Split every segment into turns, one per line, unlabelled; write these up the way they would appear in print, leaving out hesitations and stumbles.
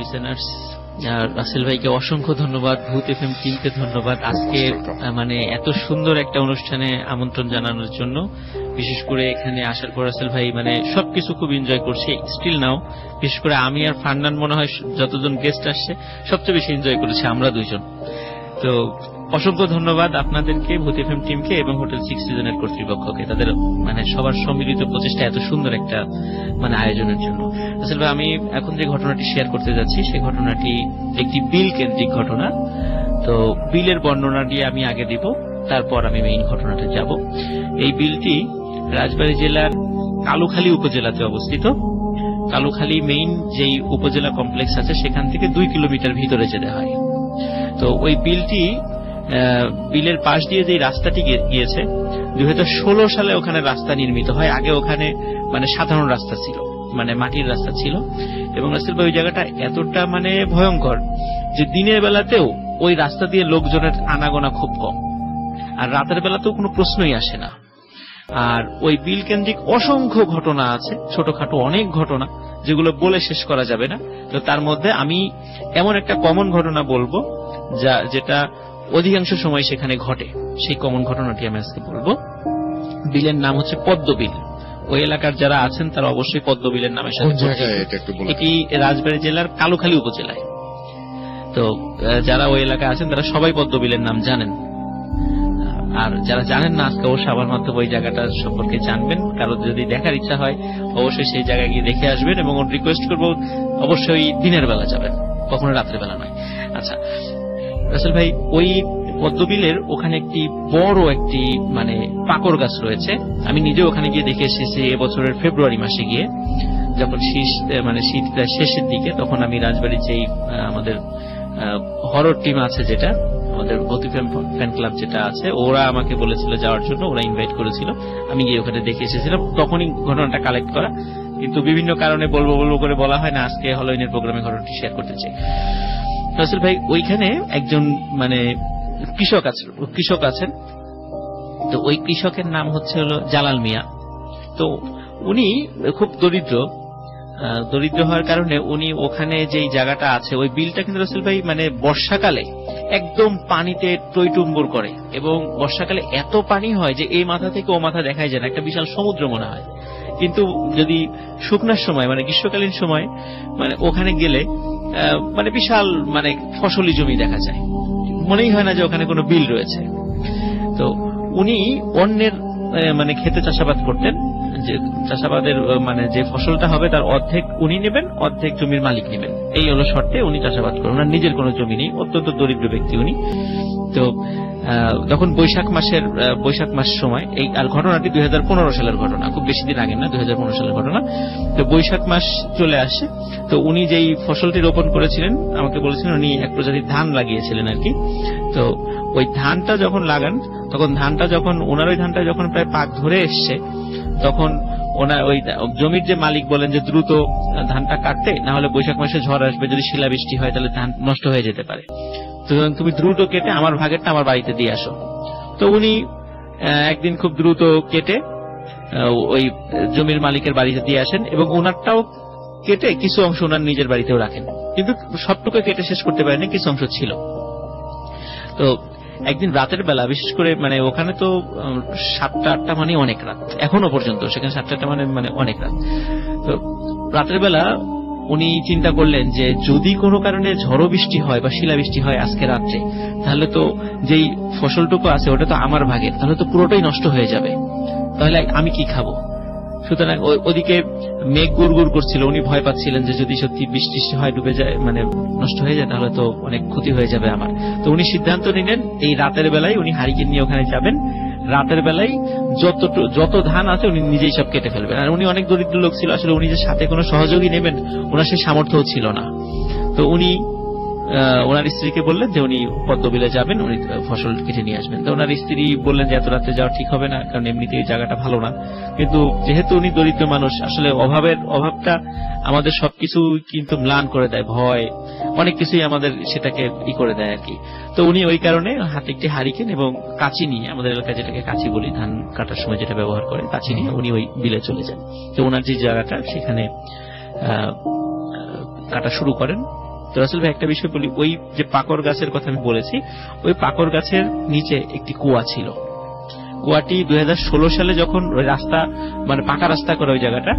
Listeners, Rasel ভাইকে অসংখ্য ধন্যবাদ, ভূত এফএম টিমকে ধন্যবাদ আজকে মানে এত সুন্দর একটা অনুষ্ঠানে আমন্ত্রণ জানানোর জন্য। বিশেষ করে এখানে আসার পর রাসেল ভাই মানে সবকিছু খুব এনজয় করছে স্টিল নাও। বিশেষ করে আমি আর ফান্নান মনে হয় যতজন গেস্ট আসছে সবচেয়ে বেশি এনজয় করেছে আমরা দুইজন। তো অসংখ্য ধন্যবাদ আপনাদেরকে, ভূত এফএম টিমকে এবং হোটেল 6 সিজনের কর্তৃপক্ষকে, তাদের মানে সবার সম্মিলিত প্রচেষ্টা এত সুন্দর একটা মানে আয়োজনের জন্য। আসলে আমি এখন যে ঘটনাটি শেয়ার করতে যাচ্ছি সেই ঘটনাটি একটি বিল কেন্দ্রিক ঘটনা। তো বিলের বর্ণনাটি আমি আগে দিব, তারপর আমি মেইন ঘটনাতে যাব। এই বিলটি রাজবাড়ী জেলার কালুখালী উপজেলাতে অবস্থিত। কালুখালী মেইন যেই উপজেলা কমপ্লেক্স আছে সেখান থেকে 2 কিলোমিটার ভিতরে যেতে হয়। তো ওই বিলের পাশ দিয়ে যে রাস্তাটি গিয়েছে 2016 সালে ওখানে রাস্তা নির্মিত হয়। আগে ওখানে মানে সাধারণ রাস্তা ছিল, মানে মাটির রাস্তা ছিল। এবং রাসেল ভাই ওই জায়গাটা এতটা মানে ভয়ঙ্কর যে দিনের বেলাতেও ওই রাস্তা দিয়ে লোকজনের আনাগোনা খুব কম, আর রাতের বেলাতেও কোনো প্রশ্নই আসে না। আর ওই বিল কেন্দ্রিক অসংখ্য ঘটনা আছে, ছোটখাটো অনেক ঘটনা যেগুলো বলে শেষ করা যাবে না। তো তার মধ্যে আমি এমন একটা কমন ঘটনা বলবো যেটা অধিকাংশ সময় সেখানে ঘটে, সেই কমন ঘটনাটি আমি আজকে বলবো। বিলের নাম হচ্ছে পদ্মবিল। ওই এলাকার যারা আছেন তারা অবশ্যই পদ্মবিলের নামের সাথে এটি রাজবাড়ী জেলার কালুখালী উপজেলায়। তো যারা ওই এলাকায় আছেন তারা সবাই পদ্মবিলের নাম জানেন, আর যারা জানেন না আজকে অবশ্যই আমার মাধ্যমে ওই জায়গাটা সম্পর্কে জানবেন। কারো যদি দেখার ইচ্ছা হয় অবশ্যই সেই জায়গায় গিয়ে দেখে আসবেন, এবং রিকোয়েস্ট করবো অবশ্যই দিনের বেলা যাবেন, কখনো রাত্রে বেলা নয়। আচ্ছা রাসেল ভাই, ওই পদ্মবিলের ওখানে একটি বড় একটি মানে পাকড় গাছ রয়েছে। আমি নিজে ওখানে গিয়ে দেখে এসেছি এবছরের ফেব্রুয়ারি মাসে গিয়ে, যখন শীত প্রায় শেষের দিকে। তখন আমি রাজবাড়ির যেই আমাদের হরর টিম আছে, যেটা আমাদের ভূত ফ্যান ক্লাব যেটা আছে, ওরা আমাকে বলেছিল যাওয়ার জন্য, ওরা ইনভাইট করেছিল। আমি গিয়ে ওখানে দেখে এসেছিলাম, তখনই ঘটনাটা কালেক্ট করা, কিন্তু বিভিন্ন কারণে বলবো করে বলা হয় না। আজকে হলোইনের প্রোগ্রামে ঘটনাটি শেয়ার করতে চাই। রাসেল ভাই, ওইখানে একজন মানে কৃষক আছেন। তো ওই কৃষকের নাম হচ্ছে হলো জালাল মিয়া। তো উনি খুব দরিদ্র হওয়ার কারণে উনি ওখানে যেই জায়গাটা আছে, ওই বিলটা কিন্তু রাসেল ভাই মানে বর্ষাকালে একদম পানিতে টইটুম্বুর করে, এবং বর্ষাকালে এত পানি হয় যে এই মাথা থেকে ও মাথা দেখাই যায় না, একটা বিশাল সমুদ্র মনে হয়। কিন্তু যদি শুকনার সময় মানে গ্রীষ্মকালীন সময় মানে ওখানে গেলে মানে বিশাল মানে ফসলি জমি দেখা যায়, মনেই হয় না যে ওখানে কোনো বিল রয়েছে। তো উনি অন্যের মানে খেতে চাষাবাদ করতেন, যে চাষাবাদের মানে যে ফসলটা হবে তার অর্ধেক উনি নেবেন, অর্ধেক জমির মালিক নেবেন, এই হলো শর্তে উনি চাষাবাদ করেন। ওনার নিজের কোনো জমি নেই, অত্যন্ত দরিদ্র ব্যক্তি উনি। তো তখন বৈশাখ মাস সময় এই, আর ঘটনাটি 2015 সালের ঘটনা, খুব বেশি দিন আগে না, 2015 সালের ঘটনা। তো বৈশাখ মাস চলে আসে। তো উনি যেই ফসলটি রোপণ করেছিলেন আমাকে বলেছিলেন উনি এক প্রজাতির ধান লাগিয়েছিলেন আর কি। তো ওই ধানটা যখন লাগান, তখন ওনার ওই ধানটা যখন প্রায় পাক ধরে এসছে, তখন ওনার ওই জমির যে মালিক বলেন যে দ্রুত ধানটা কাটতে, না হলে বৈশাখ মাসে ঝড় আসবে, যদি শিলাবৃষ্টি হয় তাহলে ধান নষ্ট হয়ে যেতে পারে। তো তুমি দ্রুত কেটে আমার ভাগেরটা আমার বাড়িতে দিয়ে আসো। তো উনি একদিন খুব দ্রুত কেটে ওই জমির মালিকের বাড়িতে দিয়ে আসেন, এবং ওনারটাও কেটে কিছু অংশ ওনার নিজের বাড়িতেও রাখেন, কিন্তু সবটুকু কেটে শেষ করতে পারেনি, কিছু অংশ ছিল। তো একদিন রাতের বেলা, বিশেষ করে মানে ওখানে তো 7টা-8টা মানে অনেক রাত, এখনো পর্যন্ত সেখানে 7টা মানে অনেক রাত। তো রাতের বেলা উনি চিন্তা করলেন যে যদি কোনো কারণে ঝড়ো বৃষ্টি হয় বা শিলাবৃষ্টি হয় আজকে রাত্রে, তাহলে তো যেই ফসলটুকু আছে ওটা তো আমার ভাগের, তাহলে তো পুরোটাই নষ্ট হয়ে যাবে, তাহলে আমি কি খাবো? সুতরাং ওদিকে মেঘ গুড় করছিল, উনি ভয় পাচ্ছিলেন যে যদি সত্যি বৃষ্টি হয়, ডুবে যায়, মানে নষ্ট হয়ে যায়, তাহলে তো অনেক ক্ষতি হয়ে যাবে আমার। তো উনি সিদ্ধান্ত নিলেন এই রাতের বেলায় উনি হারিকেন নিয়ে ওখানে যাবেন, রাতের বেলায় যত ধান আছে উনি নিজেই সব কেটে ফেলবেন। আর উনি অনেক দরিদ্র লোক ছিল, আসলে উনি যে সাথে কোনো সহযোগী নেবেন ওনার সেই সামর্থ্যও ছিল না। তো উনি ওনার স্ত্রীকে বললেন যে উনি পদ্মবিলে যাবেন, উনি ফসল কেটে নিয়ে আসবেন। তো ওনার স্ত্রী বললেন যে এত রাতে যাওয়া ঠিক হবে না, কারণ এমনিতে এই জায়গাটা ভালো না। কিন্তু যেহেতু উনি দরিদ্র মানুষ, আসলে অভাবটা আমাদের সবকিছু কিন্তু ম্লান করে দেয়, ভয় অনেক কিছুই আমাদের সেটাকে করে দেয় আর কি। তো উনি ওই কারণে হাতে একটি হারিকেন এবং কাঁচি নিয়ে, আমাদের এলাকায় যেটাকে কাঁচি বলি, ধান কাটার সময় যেটা ব্যবহার করে, কাঁচি নিয়ে উনি ওই বিলে চলে যান। তো ওনার যে জায়গাটা সেখানে কাটা শুরু করেন, তো রাসেল ভাই একটা বিষয় বলি, ওই যে পাকড় গাছের কথা আমি বলেছি, ওই পাকড় গাছের নিচে একটি কুয়া ছিল। কুয়াটি 2016 সালে যখন ওই রাস্তা মানে পাকা রাস্তা করে ওই জায়গাটা,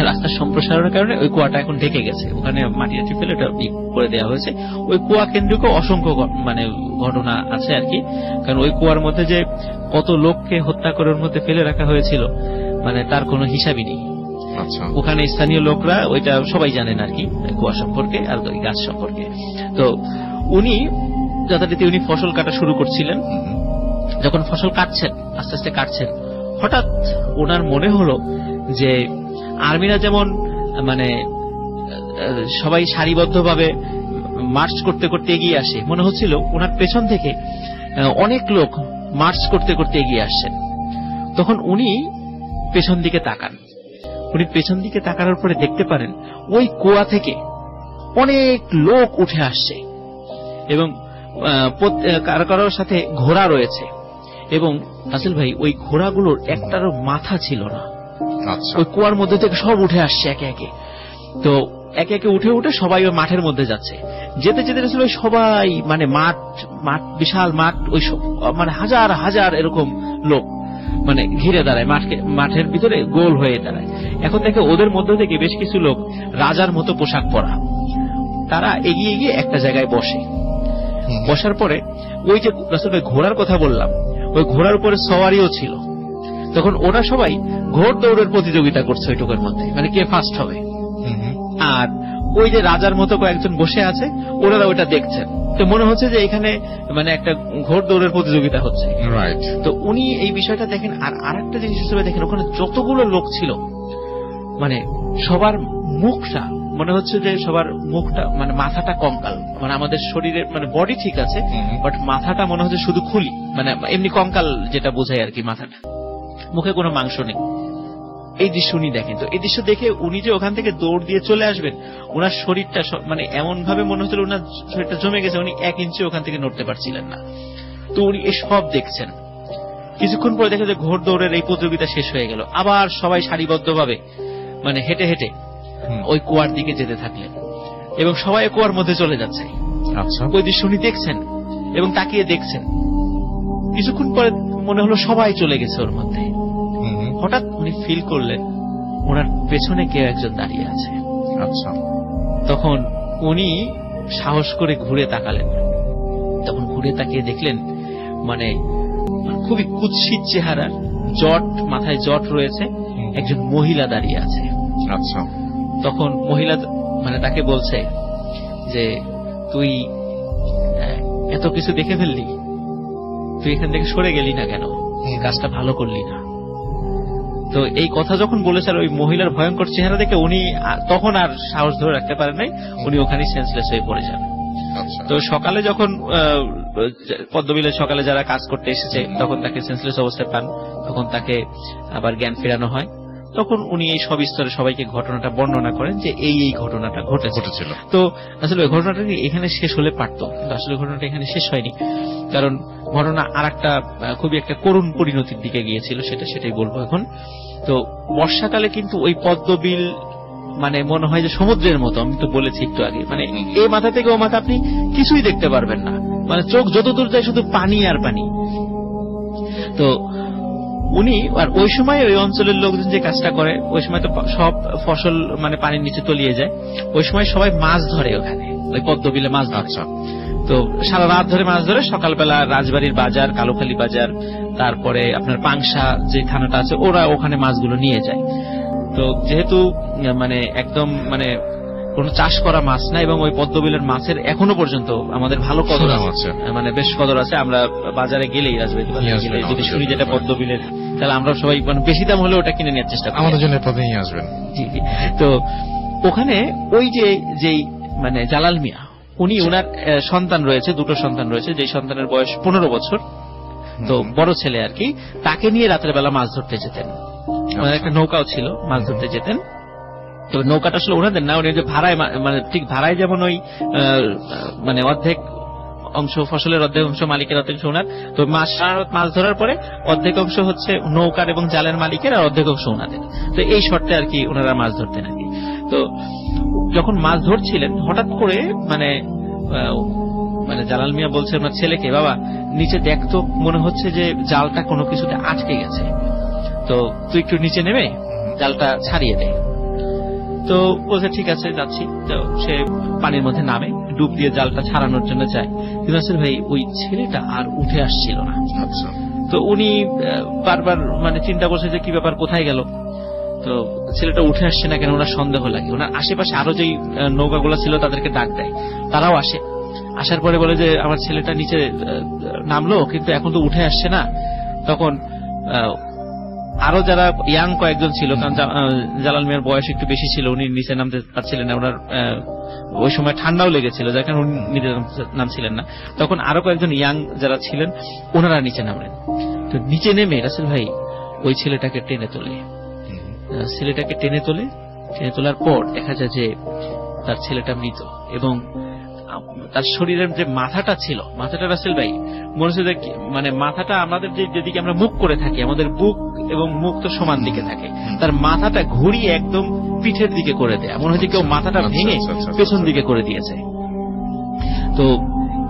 রাস্তার সম্প্রসারণের কারণে ওই কুয়াটা এখন ঢেকে গেছে, ওখানে মাটি ফেলে ওটা করে দেওয়া হয়েছে। ওই কুয়া কেন্দ্রিক অসংখ্য মানে ঘটনা আছে আর কি, কারণ ওই কুয়ার মধ্যে যে কত লোককে হত্যা করে ওর মধ্যে ফেলে রাখা হয়েছিল মানে তার কোনো হিসাবই নেই। ওখানে স্থানীয় লোকরা ওইটা সবাই জানেন আর কি, কুয়া সম্পর্কে আর ওই গাছ সম্পর্কে। তো উনি যথারীতি উনি ফসল কাটা শুরু করছিলেন। যখন ফসল কাটছেন, আস্তে আস্তে কাটছেন, হঠাৎ ওনার মনে হলো যে আর্মিরা যেমন মানে সবাই সারিবদ্ধভাবে মার্চ করতে করতে এগিয়ে আসে, মনে হচ্ছিল ওনার পেছন থেকে অনেক লোক মার্চ করতে করতে এগিয়ে আসছেন। তখন উনি পেছন দিকে তাকান। উনি পেছন দিকে তাকানোর পরে দেখতে পারেন ওই কুয়া থেকে অনেক লোক উঠে আসছে এবং কারো কারোর সাথে ঘোড়া রয়েছে। এবং রাসেল ভাই ওই ঘোড়াগুলোর একটারও মাথা ছিল না। ওই কুয়ার মধ্যে থেকে সব উঠে আসছে একে একে। তো একে একে উঠে উঠে সবাই ওই মাঠের মধ্যে যাচ্ছে। যেতে যেতে রাসেল ভাই সবাই মানে মাঠ বিশাল মাঠ, ওই মানে হাজার হাজার এরকম লোক মানে ঘিরে দাঁড়ায়, মাঠের ভিতরে গোল হয়ে দাঁড়ায়। এখন দেখে ওদের মধ্য থেকে বেশ কিছু লোক রাজার মতো পোশাক পরা, তারা এগিয়ে গিয়ে একটা জায়গায় বসে। বসার পরে ওই যে রাসেল ভাই ঘোড়ার কথা বললাম, ওই ঘোড়ার উপরে সওয়ারিও ছিল। তখন ওরা সবাই ঘোড় দৌড়ের প্রতিযোগিতা করছে ওইটুকুর মধ্যে, মানে কে ফার্স্ট হবে। আর ওই যে রাজার মতো কয়েকজন বসে আছে, ওনারা ওইটা দেখছেন। তো মনে হচ্ছে যে এখানে মানে একটা ঘোড় দৌড়ের প্রতিযোগিতা হচ্ছে। তো উনি এই বিষয়টা দেখেন। আর আরেকটা জিনিস হিসেবে দেখেন, ওখানে যতগুলো লোক ছিল মানে সবার মুখটা মনে হচ্ছে যে সবার মুখটা মানে মাথাটা কঙ্কাল, মানে আমাদের শরীরের মানে বডি ঠিক আছে, বাট মাথাটা মনে হচ্ছে শুধু খুলি, মানে এমনি কঙ্কাল যেটা বোঝায় আর কি, মাথাটা, মুখে কোনো মাংস নেই। এই দৃশ্য উনি দেখেন। তো এই দৃশ্য দেখে উনি যে ওখান থেকে দৌড় দিয়ে চলে আসবেন, ওনার শরীরটা মানে এমন ভাবে মনে হচ্ছিল ওনার শরীরটা জমে গেছে, উনি 1 ইঞ্চি ওখান থেকে নড়তে পারছিলেন না। তো উনি এসব দেখছেন। কিছুক্ষণ পরে দেখে যে ঘোড় দৌড়ের এই প্রতিযোগিতা শেষ হয়ে গেল। আবার সবাই সারিবদ্ধভাবে মানে হেঁটে হেঁটে ওই কুয়ার দিকে যেতে থাকলেন এবং সবাই কুয়ার মধ্যে চলে যাচ্ছে। ওই দৃশ্য উনি দেখছেন এবং তাকিয়ে দেখছেন। কিছুক্ষণ পরে মনে হলো সবাই চলে গেছে ওর মধ্যে। হঠাৎ উনি ফিল করলেন ওনার পেছনে কেউ একজন দাঁড়িয়ে আছে। তখন উনি সাহস করে ঘুরে তাকালেন। তখন ঘুরে তাকিয়ে দেখলেন মানে খুবই কুৎসিত চেহারা, জট, মাথায় জট রয়েছে, একজন মহিলা দাঁড়িয়ে আছে। তখন মহিলা মানে তাকে বলছে যে তুই এত কিছু দেখে ফেললি, তুই এখান থেকে সরে গেলি না কেন, কাজটা ভালো করলি না। তো এই কথা যখন বলেছে, আর ওই মহিলার ভয়ঙ্কর চেহারা দেখে উনি তখন আর সাহস ধরে রাখতে পারেন নাই, উনি ওখানে সেন্সলেস হয়ে পড়ে যান। তো সকালে যখন পদ্মবিলের সকালে যারা কাজ করতে এসেছে তখন তাকে সেন্সলেস অবস্থায় পান, তখন তাকে আবার জ্ঞান ফেরানো হয়। তখন উনি এই সব স্তরে সবাইকে ঘটনাটা বর্ণনা করেন যে এই ঘটনাটা ঘটেছিল। তো আসলে ওই ঘটনাটা এখানে শেষ হলে পারত, আসলে ঘটনাটা এখানে শেষ হয়নি, কারণ ঘটনা আর একটা খুবই একটা করুণ পরিণতির দিকে গিয়েছিল, সেটাই বলবো এখন। তো বর্ষাকালে কিন্তু ওই পদ্মবিল মানে মনে হয় যে সমুদ্রের মতো, আমি তো বলেছি একটু আগে, মানে এই মাথা থেকে ও মাথা আপনি কিছুই দেখতে পারবেন না, মানে চোখ যতদূর যায় শুধু পানি আর পানি। তো উনি আর ওই সময় ওই অঞ্চলের লোকজন যে কাজটা করে, ওই সময় তো সব ফসল মানে পানির নিচে তলিয়ে যায়, ওই সময় সবাই মাছ ধরে ওখানে ওই পদ্মবিলে মাছ ধরে। তো সারা রাত ধরে মাছ ধরে, সকালবেলা রাজবাড়ির বাজার, কালোখালী বাজার, তারপরে আপনার পাংশা যে থানাটা আছে, ওরা ওখানে মাছগুলো নিয়ে যায়। তো যেহেতু মানে একদম মানে কোন চাষ করা মাছ না, এবং ওই পদ্মবিলের মাছের এখনো পর্যন্ত আমাদের ভালো কদর আছে, মানে বেশ কদর আছে। আমরা বাজারে গেলেই রাজবাড়ি গেলে যদি শুনি যেটা পদ্মবিলের, তাহলে আমরা সবাই মানে বেশি দাম হলে ওটা কিনে নেওয়ার চেষ্টা করি, আমাদের জন্য পদে নিয়ে আসবেন। জি জি। তো ওখানে ওই যে মানে জালাল মিয়া, উনি ওনার সন্তান রয়েছে, 2টো সন্তান রয়েছে, যে সন্তানের বয়স 15 বছর, তো বড় ছেলে আর কি, তাকে নিয়ে রাতের বেলা মাছ ধরতে যেতেন। একটা নৌকাও ছিল, মাছ ধরতে যেতেন। তো নৌকাটা আসলে ওনাদের না, উনি যে ভাড়ায়, মানে ঠিক ভাড়ায় যেমন ওই মানে অর্ধেক অংশ ফসলের, অর্ধেক অংশ মালিকের, অর্ধেক অংশ ওনার। তো মাছ ধরার পরে অর্ধেক অংশ হচ্ছে নৌকার এবং জালের মালিকের, আর অর্ধেক অংশ ওনাদের। তো এই শর্তে আর কি ওনারা মাছ ধরতেন আর কি। তো যখন মাছ ধরছিলেন হঠাৎ করে মানে জালাল মিয়া বলছে আমার ছেলেকে, বাবা নিচে দেখ তো, মনে হচ্ছে যে জালটা কোনো কিছুতে আটকে গেছে, তো তুই একটু নিচে নেমে জালটা ছাড়িয়ে দে। তো বলছে ঠিক আছে যাচ্ছি। তো সে পানির মধ্যে নামে, ডুব দিয়ে জালটা ছাড়ানোর জন্য যায়, কিন্তু আসলে ভাই ওই ছেলেটা আর উঠে আসছিল না। তো উনি বারবার চিন্তা করছে যে কি ব্যাপার, কোথায় গেল, তো ছেলেটা উঠে আসছে না কেন, ওনার সন্দেহ লাগে। ওনার আশেপাশে আরো যেই নৌকাগুলো ছিল তাদেরকে ডাক দেয়, তারাও আসে। আসার পরে বলে যে আমার ছেলেটা নিচে নামলো কিন্তু এখন তো উঠে আসছে না। তখন আরো যারা ইয়াং কয়েকজন ছিল, কারণ জালাল মিয়ার বয়স একটু বেশি ছিল, উনি নিচে নামতে পারছিলেন না, ওনার ওই সময় ঠান্ডাও লেগেছিল যার কারণে উনি নিচে নামছিলেন না। তখন আরো কয়েকজন ইয়াং যারা ছিলেন ওনারা নিচে নামলেন। তো নিচে নেমে রাসেল ভাই ওই ছেলেটাকে টেনে তোলে, টেনে তোলার পর দেখা যায় যে তার ছেলেটা মৃত, এবং তার শরীরের যে মাথাটা ছিল, মাথাটা রাসেল ভাই মনে হচ্ছে যে মাথাটা আমাদের যেদিকে আমরা মুখ করে থাকি, আমাদের বুক এবং মুখ তো সমান দিকে থাকে, তার মাথাটা ঘুরিয়ে একদম পিঠের দিকে করে দেয়, মনে হচ্ছে কেউ মাথাটা ভেঙে পেছন দিকে করে দিয়েছে। তো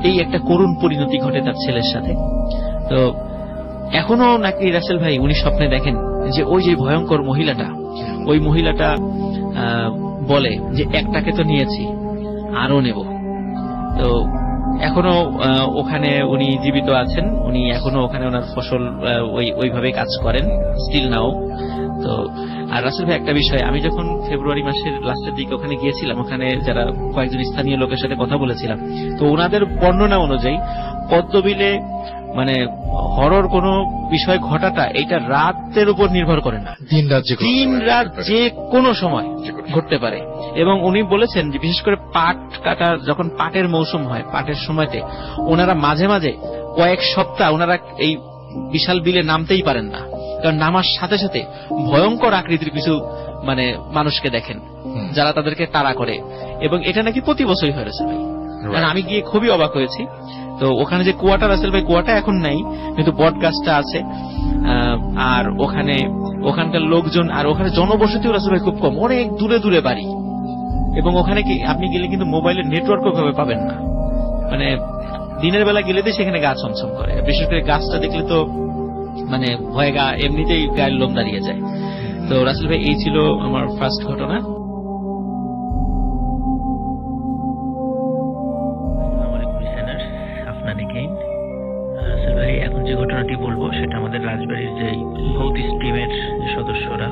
এই একটা করুণ পরিণতি ঘটে তার ছেলের সাথে। তো এখনো নাকি রাসেল ভাই উনি স্বপ্নে দেখেন যে ওই যে ভয়ঙ্কর মহিলাটা, ওই মহিলাটা বলে যে একটাকে তো নিয়েছি, আরো নেব। তো এখনো ওখানে উনি জীবিত আছেন, উনি এখনো ওখানে ওনার ফসল ওইভাবে কাজ করেন স্টিল নাও। তো আর রাসেল ভাই একটা বিষয়, আমি যখন ফেব্রুয়ারি মাসের লাস্টের দিকে ওখানে গিয়েছিলাম, ওখানে যারা কয়েকজন স্থানীয় লোকের সাথে কথা বলেছিলাম, তো ওনাদের বর্ণনা অনুযায়ী পদ্মবিলে হরর কোন বিষয় ঘটাটা এটা রাতের উপর নির্ভর করে না, দিন রাত যে কোনো সময় ঘটতে পারে। এবং উনি বলেছেন যে বিশেষ করে পাট কাটা, যখন পাটের মৌসুম হয়, পাটের সময়তে ওনারা মাঝে মাঝে কয়েক সপ্তাহ ওনারা এই বিশাল বিলে নামতেই পারেন না, কারণ নামার সাথে সাথে ভয়ঙ্কর আকৃতির কিছু মানুষকে দেখেন যারা তাদেরকে তাড়া করে, এবং এটা নাকি প্রতি বছরই হয়েছে ভাই। কারণ আমি গিয়ে খুবই অবাক হয়েছি। তো ওখানে যে কুয়াটা রাসেল ভাই, কুয়াটা এখন নাই, কিন্তু বট গাছটা আছে। আর ওখানকার লোকজন, আর ওখানে জনবসতিও রাসেল ভাই খুব কম, অনেক দূরে দূরে বাড়ি, এবং ওখানে কি আপনি গেলে কিন্তু মোবাইলের নেটওয়ার্কও ভাবে পাবেন না, দিনের বেলা গেলে তো সেখানে গা ছমছম করে, বিশেষ করে গাছটা দেখলে তো ভয়ে এমনিতেই গায়ের লোম দাঁড়িয়ে যায়। তো রাসেল ভাই এই ছিল আমার ফার্স্ট ঘটনা। এখন যে ঘটনাটি বলবো সেটা আমাদের রাজবাড়ির যে ভৌত স্ট্রিমের সদস্যরা,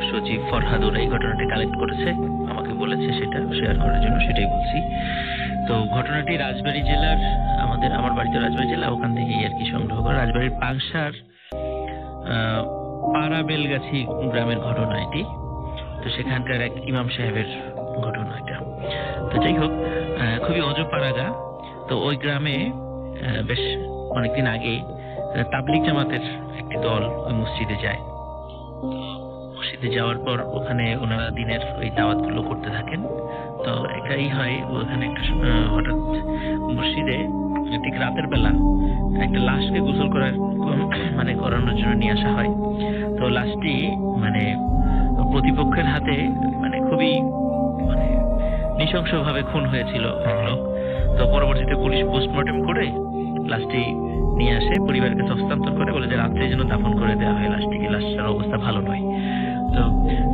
সচিব ফরহাদুর এই ঘটনাটি কালেক্ট করেছে, আমাকে বলেছে সেটা শেয়ার করার জন্য, সেটাই বলছি। তো ঘটনাটি রাজবাড়ী জেলার, আমার বাড়ি তো রাজবাড়ী জেলা, ওখান থেকেই আর কি সংগ্রহ করা। রাজবাড়ির পাংশার পাড়া বেলগাছি গ্রামের ঘটনা এটি। তো সেখানকার এক ইমাম সাহেবের ঘটনা এটা। তো যাই হোক, খুবই অজপাড়াগা। তো ওই গ্রামে বেশ অনেকদিন আগে তাবলিগ জামাতের একটি দল ওই মসজিদে যায়। মসজিদে যাওয়ার পর ওখানে ওনারা দিনের ওই দাওয়াতগুলো করতে থাকেন। তো এটাই হয়, ওখানে একটা হঠাৎ মসজিদে ঠিক রাতের বেলা একটা লাশকে গোসল করানোর জন্য নিয়ে আসা হয়। তো লাশটি প্রতিপক্ষের হাতে খুবই নৃশংসভাবে খুন হয়েছিল লোক। তো পরবর্তীতে পুলিশ পোস্টমর্টেম করে লাশটি নিয়ে আসে, পরিবারকে হস্তান্তর করে, বলে যে রাত্রে যেন দাফন করে দেওয়া হয় লাশটিকে, লাশটার অবস্থা ভালো নয়। তো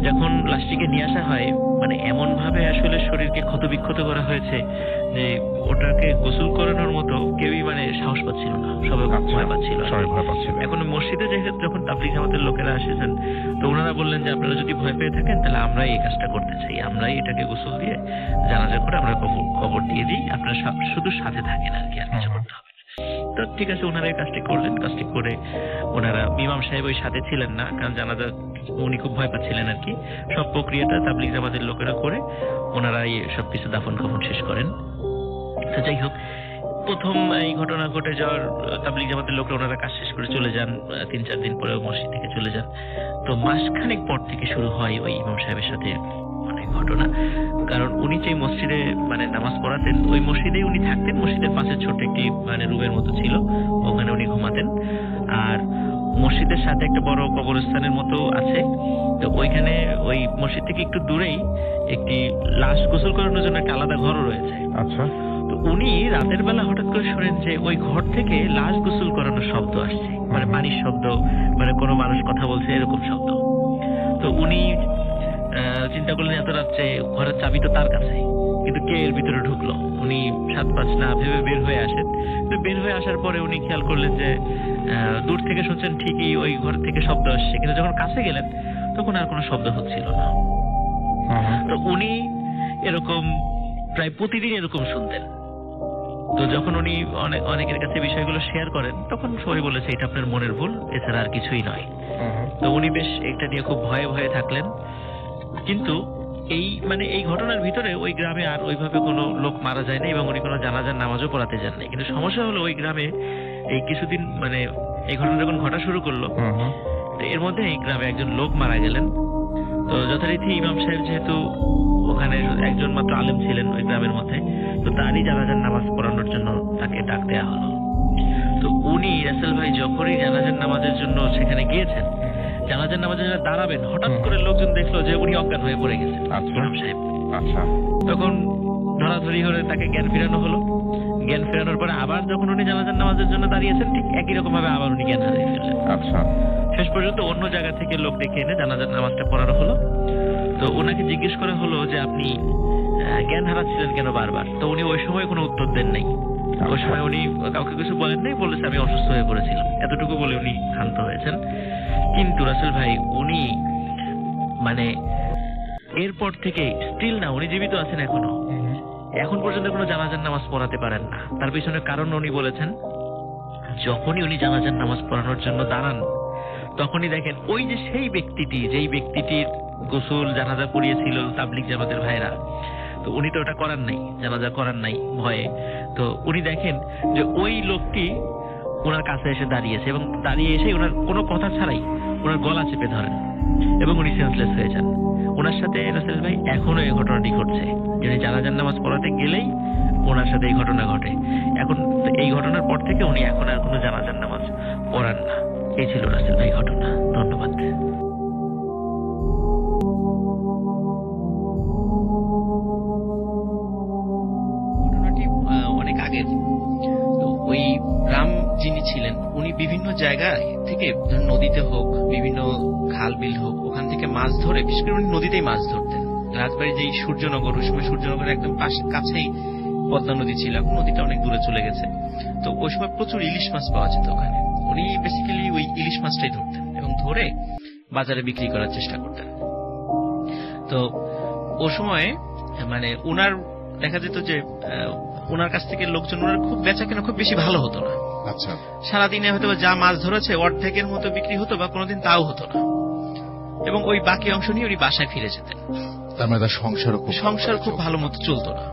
যখন লাশটিকে নিয়ে আসা হয়, এমন ভাবে আসলে শরীরকে ক্ষতবিক্ষত করা হয়েছে যে ওটাকে গোসল করানোর মতো কেউই সাহস পাচ্ছিল না, সবাই ভয় পাচ্ছিল। এখন মসজিদে যখন তাবলিগ জামাতের লোকেরা এসেছেন, তো ওনারা বললেন যে আপনারা যদি ভয় পেয়ে থাকেন তাহলে আমরাই এই কাজটা করতে চাই, আমরাই এটাকে গোসল দিয়ে জানাজা করে আমরা কবর দিয়ে দিই, আপনারা শুধু সাথে থাকেন আর কি, আর কিছু করতে হবে। তো ঠিক আছে, ওনারা এই কাজটি করলেন। কাজটি করে ওনারা, ইমাম সাহেব ওই সাথে ছিলেন না, কারণ জানাজা উনি খুব ভয় পাচ্ছিলেন আর কি। সব প্রক্রিয়াটা তাবলিগ জামাতের লোকেরা করে ওনারা সবকিছু দাফন কাফন শেষ করেন। তো যাই হোক, প্রথম এই ঘটনা ঘটে যাওয়ার তাবলিগ জামাতের লোকরা ওনারা কাজ শেষ করে চলে যান, 3-4 দিন পরে মসজিদ থেকে চলে যান। তো মাসখানেক পর থেকে শুরু হয় ওই ইমাম সাহেবের সাথে ঘটনা। কারণ উনি যে মসজিদে নামাজ পড়াতেন, ওই মসজিদেই উনি থাকতেন। মসজিদের পাশে ছোট একটি রুমের মতো ছিল, ওখানে উনি ঘুমাতেন। আর মসজিদের সাথে একটা বড় কবরস্থানের মতো আছে। তো ওইখানে ওই মসজিদ থেকে একটু দূরেই একটি লাশ গোসল করানোর জন্য একটা আলাদা ঘরও রয়েছে।
আচ্ছা।
তো উনি রাতের বেলা হঠাৎ করে শুনেন যে ওই ঘর থেকে লাশ গোসল করানোর শব্দ আসছে, মানে পানির শব্দ, মানে কোনো মানুষ কথা বলছে এরকম শব্দ। তো উনি চিন্তা করলেন এত রাত্রে ঘরের চাবি তো তার কাছে, কিন্তু কে এর ভিতরে ঢুকলো। উনি 7-5 না ভেবে বের হয়ে আসেন। তো বের হয়ে আসার পরে উনি খেয়াল করলেন যে দূর থেকে শুনছেন ঠিকই ওই ঘর থেকে শব্দ আসছে, কিন্তু যখন কাছে গেলেন তখন আর কোনো শব্দ হচ্ছিল না। তো উনি এরকম প্রায় প্রতিদিন এরকম শুনতেন। তো যখন উনি অনেকের কাছে বিষয়গুলো শেয়ার করেন তখন সবাই বলেছে এটা আপনার মনের ভুল, এছাড়া আর কিছুই নয়। তো উনি বেশ এটা নিয়ে খুব ভয়ে ভয়ে থাকলেন। কিন্তু এই ঘটনার ভিতরে ওই গ্রামে আর ওইভাবে কোনো লোক মারা যায় না এবং উনি কোনো জানাজার নামাজও পড়াতে যান নাই। কিন্তু সমস্যা হলো ওই গ্রামে এই কিছুদিন এই ঘটনা যখন ঘটা শুরু করলো, তো এর মধ্যে এই গ্রামে একজন লোক মারা গেলেন। তো যথারীতি ইমাম সাহেব যেহেতু ওখানে একজন মাত্র আলেম ছিলেন ওই গ্রামের মধ্যে, তো তারই জানাজার নামাজ পড়ানোর জন্য তাকে ডাক দেওয়া হলো। তো উনি রাসেল ভাই যখনই জানাজার নামাজের জন্য সেখানে গিয়েছেন, জানাজার নামাজে দাঁড়াবেন, হঠাৎ করে লোকজন দেখলো যে উনি অজ্ঞান হয়ে পড়ে গেছেন ইমাম সাহেব। তখন ধরাধরি করে তাকে জ্ঞান ফেরানো হলো। জ্ঞান ফেরানোর পরে আবার যখন উনি জানাজার নামাজের জন্য দাঁড়িয়েছেন, ঠিক একই রকম ভাবে আবার উনি জ্ঞান হারিয়ে ফেললেন। শেষ পর্যন্ত অন্য জায়গা থেকে লোক ডেকে এনে জানাজার নামাজটা পড়ানো হলো। তো ওনাকে জিজ্ঞেস করা হলো যে আপনি জ্ঞান হারাচ্ছিলেন কেন বারবার? তো উনি ওই সময় কোনো উত্তর দেন নাই। ওই সময় উনি কাউকে কিছু বলেন নাই, বলেছে আমি অসুস্থ হয়ে পড়েছিলাম, এতটুকু বলে উনি ক্ষান্ত হয়েছেন। কিন্তু রাসেল ভাই উনি এরপর থেকে স্টিল না, উনি জীবিত আছেন এখনো, এখন পর্যন্ত কোনো জানাজার নামাজ পড়াতে পারেন না। তার পিছনে কারণ উনি বলেছেন, যখনই উনি জানাজার নামাজ পড়ানোর জন্য দাঁড়ান তখনই দেখেন ওই যে সেই ব্যক্তিটি, যেই ব্যক্তিটির গোসল জানাজা পড়িয়েছিল তাবলিগ জামাতের ভাইরা, তো উনি তো ওটা করার নাই, জানাজা করার নাই ভয়ে। তো উনি দেখেন যে ওই লোকটি ওনার কাছে এসে দাঁড়িয়েছে এবং দাঁড়িয়ে এসে ওনার কোনো কথা ছাড়াই ওনার গলা চেপে ধরেন এবং উনি সেন্সলেস হয়ে যান। ওনার সাথে রাসেল ভাই এখনো এই ঘটনাটি ঘটছে, যিনি জানাজার নামাজ পড়াতে গেলেই ওনার সাথে এই ঘটনা ঘটে। এখন এই ঘটনার পর থেকে উনি এখন আর কোনো জানাজার নামাজ পড়ান না। এই ছিল রাসেল ভাই ঘটনা। ধন্যবাদ। ঘটনাটি অনেক আগের। তো ওই রাম যিনি ছিলেন উনি বিভিন্ন জায়গায় থেকে নদীতে হোক, বিভিন্ন খাল বিল হোক, ওখান থেকে মাছ ধরে, বিশেষ করে উনি নদীতেই মাছ ধরতেন। রাজবাড়ির যেই সূর্যনগর, ওই সময় সূর্যনগরের একদম কাছেই পদ্মা নদী ছিল, এখন নদীটা অনেক দূরে চলে গেছে। তো ওই সময় প্রচুর ইলিশ মাছ পাওয়া যেত ওখানে। উনি বেসিক্যালি ওই ইলিশ মাছটাই ধরতেন এবং ধরে বাজারে বিক্রি করার চেষ্টা করতেন। তো ওই সময় ওনার দেখা যেত যে ওনার কাছ থেকে লোকজন, ওনার খুব বেচা কেনা খুব বেশি ভালো হতো না।
আচ্ছা।
সারাদিনে হয়তো যা মাছ ধরেছে অর্ধেকের মতো বিক্রি হতো বা কোনোদিন তাও হতো না, এবং ওই বাকি অংশ নিয়ে উনি বাসায় ফিরে যেতেন।
তার মানে তার সংসার খুব
ভালো মতো চলতো না।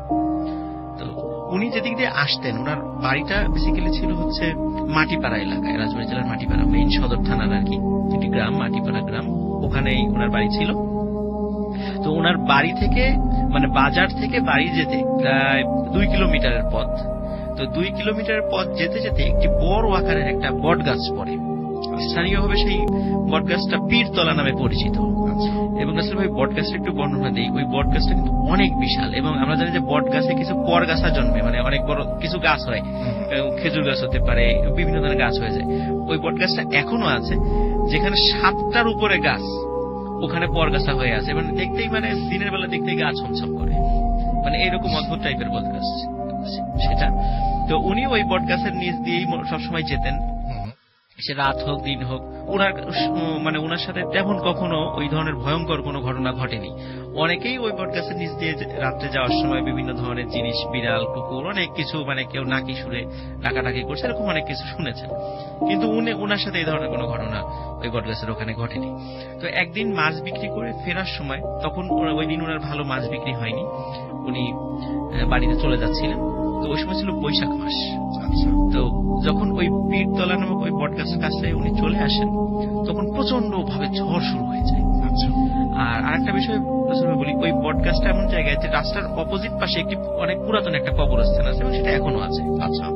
তো উনি যেদিক দিয়ে আসতেন, ওনার বাড়িটা বেসিক্যালি ছিল হচ্ছে মাটিপাড়া এলাকায়, রাজবাড়ী জেলার মাটিপাড়া মেইন সদর থানার আর কি একটি গ্রাম, মাটিপাড়া গ্রাম, ওখানেই ওনার বাড়ি ছিল। তো ওনার বাড়ি থেকে বাজার থেকে বাড়ি যেতে প্রায় 2 কিলোমিটারের পথ। তো 2 কিলোমিটারের পথ যেতে যেতে একটি বড় আকারের একটা বট গাছ পড়ে। স্থানীয়ভাবে সেই বট গাছটা পীরতলা নামে পরিচিত। এবং আসলে ভাই বট গাছটা একটু বর্ণনা দিই। ওই বট গাছটা কিন্তু অনেক বিশাল, এবং আমরা জানি যে বট গাছে কিছু পরগাছা জন্মে, অনেক বড় কিছু গাছ হয়, খেজুর গাছ হতে পারে, বিভিন্ন ধরনের গাছ হয়ে যায়। ওই বট গাছটা এখনো আছে, যেখানে 7টার উপরে গাছ, ওখানে পরগাছা হয়ে আছে, দেখতেই দিনের বেলা দেখতেই গা ছমছম করে, এরকম অদ্ভুত টাইপের বট গাছ সেটা। তো উনি ওই বট গাছের নিচ দিয়েই সবসময় যেতেন, সে রাত হোক দিন হোক। ওনার সাথে তেমন কখনো ওই ধরনের ভয়ঙ্কর কোনো ঘটনা ঘটেনি। অনেকেই ওই বট গাছের নিচ দিয়ে রাত্রে যাওয়ার সময় বিভিন্ন ধরনের জিনিস, বিড়াল, কুকুর, অনেক কিছু কেউ নাকি সুরে ডাকাডাকি করছে, এরকম অনেক কিছু শুনেছেন, কিন্তু ওনার সাথে এই ধরনের কোনো ঘটনা ওই বট গাছের ওখানে ঘটেনি। তো একদিন মাছ বিক্রি করে ফেরার সময়, তখন ওই দিন ওনার ভালো মাছ বিক্রি হয়নি, উনি বাড়িতে চলে যাচ্ছিলেন। তো ওই সময় ছিল বৈশাখ মাস। তো যখন ওই পীরতলা নামক ওই বট গাছের কাছে উনি চলে আসেন, তখন প্রচন্ড ভাবে ঝড় শুরু হয়ে যায়। আর আরেকটা বিষয় বলি, ওই বট গাছটা এমন জায়গায় যে রাস্তার অপোজিট পাশে একটি অনেক পুরাতন একটা কবরস্থান আছে, এবং সেটা এখনো আছে। আচ্ছা,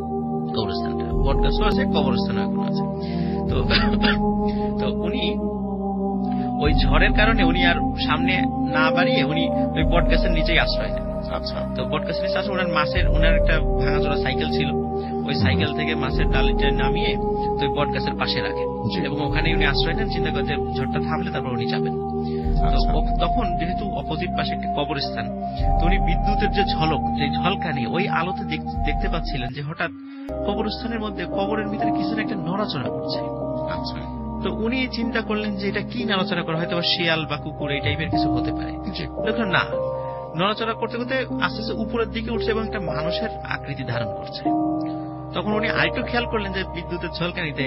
কবরস্থানটা, বট গাছও আছে, কবরস্থানও এখনো আছে। তো তো উনি ওই ঝড়ের কারণে উনি আর সামনে না বাড়িয়ে উনি ওই বট গাছের নিচেই আশ্রয় নেন।
আচ্ছা,
তো বট গাছের নিচে ওনার ওনার একটা ভাঙাচোরা সাইকেল ছিল, ওই সাইকেল থেকে মাছের ডালিটা নামিয়ে তো ওই বট গাছের পাশে রাখেন এবং ওখানে উনি আশ্রয় নেন, চিন্তা করে যে ঝড়টা থামলে তারপর উনি যাবেন। তো তখন যেহেতু অপোজিট পাশে একটি কবরস্থান, তো উনি বিদ্যুতের যে ঝলক, যে ঝলকানি, ওই আলোতে দেখতে পাচ্ছিলেন যে হঠাৎ কবরস্থানের মধ্যে কবরের ভিতরে কিছু একটা নড়াচড়া করছে।
আচ্ছা,
তো উনি চিন্তা করলেন যে এটা কি নড়াচড়া করা, হয়তো শিয়াল বা কুকুর এই টাইপের কিছু হতে পারে। দেখলেন না, নড়াচড়া করতে করতে আস্তে আস্তে উপরের দিকে উঠছে এবং একটা মানুষের আকৃতি ধারণ করছে। তখন উনি আরেকটু খেয়াল করলেন যে বিদ্যুতের ঝলকানিতে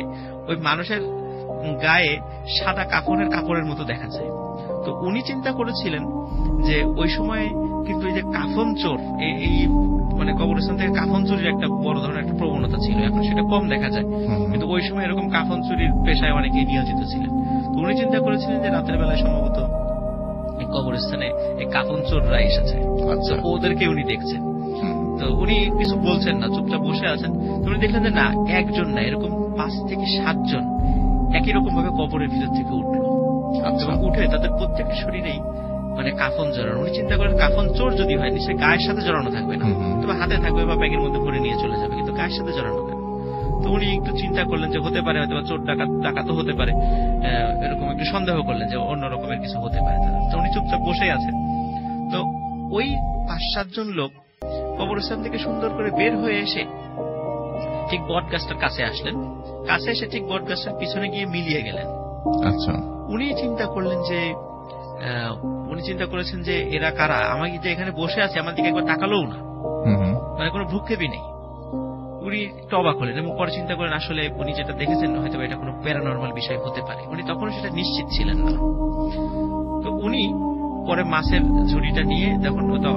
ওই মানুষের গায়ে সাদা কাপড়ের মতো দেখা যায়। তো উনি চিন্তা করেছিলেন যে ওই সময় কিন্তু এই যে কাফন চোর, এই মানে কবরস্থান থেকে কাফন চুরির একটা বড় ধরনের একটা প্রবণতা ছিল, এখন সেটা কম দেখা যায়, কিন্তু ওই সময় এরকম কাফন চুরির পেশায় অনেকে নিয়োজিত ছিলেন। তো উনি চিন্তা করেছিলেন যে রাতের বেলায় সম্ভবত এই কবরস্থানে এই কাফন চোররা এসেছে, ওদেরকে উনি দেখছেন। তো উনি কিছু বলছেন না, চুপচাপ বসে আছেন। তো উনি দেখলেন যে না, একজন না, এরকম 5 থেকে 7 জন একই রকম ভাবে কবরের ভিতর থেকে উঠলো এবং উঠে তাদের প্রত্যেকের শরীরেই মানে কাফন জড়ানো। উনি চিন্তা করেন কাফন চোর যদি হয় নিশ্চয়ই গায়ের সাথে জড়ানো থাকবে না, তবে হাতে থাকবে বা ব্যাগের মধ্যে ভরে নিয়ে চলে যাবে, কিন্তু গায়ের সাথে জড়ানো থাকবে। তো উনি একটু চিন্তা করলেন যে হতে পারে হয়তো চোর ডাকাতও হতে পারে, এরকম একটু সন্দেহ করলেন যে অন্য রকমের কিছু হতে পারে তারা। তো উনি চুপচাপ বসে আছেন। তো ওই 5-7 জন লোক কবরস্থান থেকে সুন্দর করে বের হয়ে এসে ঠিক বট গাছটার কাছে আসলেন, কাছে এসে ঠিক বট গাছটার পিছনে গিয়ে মিলিয়ে গেলেন।
আচ্ছা,
উনি চিন্তা করেছেন যে এরা কারা, আমি যে এখানে বসে আছি আমার দিকে একবার তাকালোও না, মানে কোনো ভ্রুক্ষেপই নেই। উনি একটু অবাক হলেন এবং পরে চিন্তা করেন আসলে উনি যেটা দেখেছেন হয়তো এটা কোনো প্যারানর্মাল বিষয় হতে পারে, উনি তখন সেটা নিশ্চিত ছিলেন না। তো উনি পরে মাছের ঝুড়িটা নিয়ে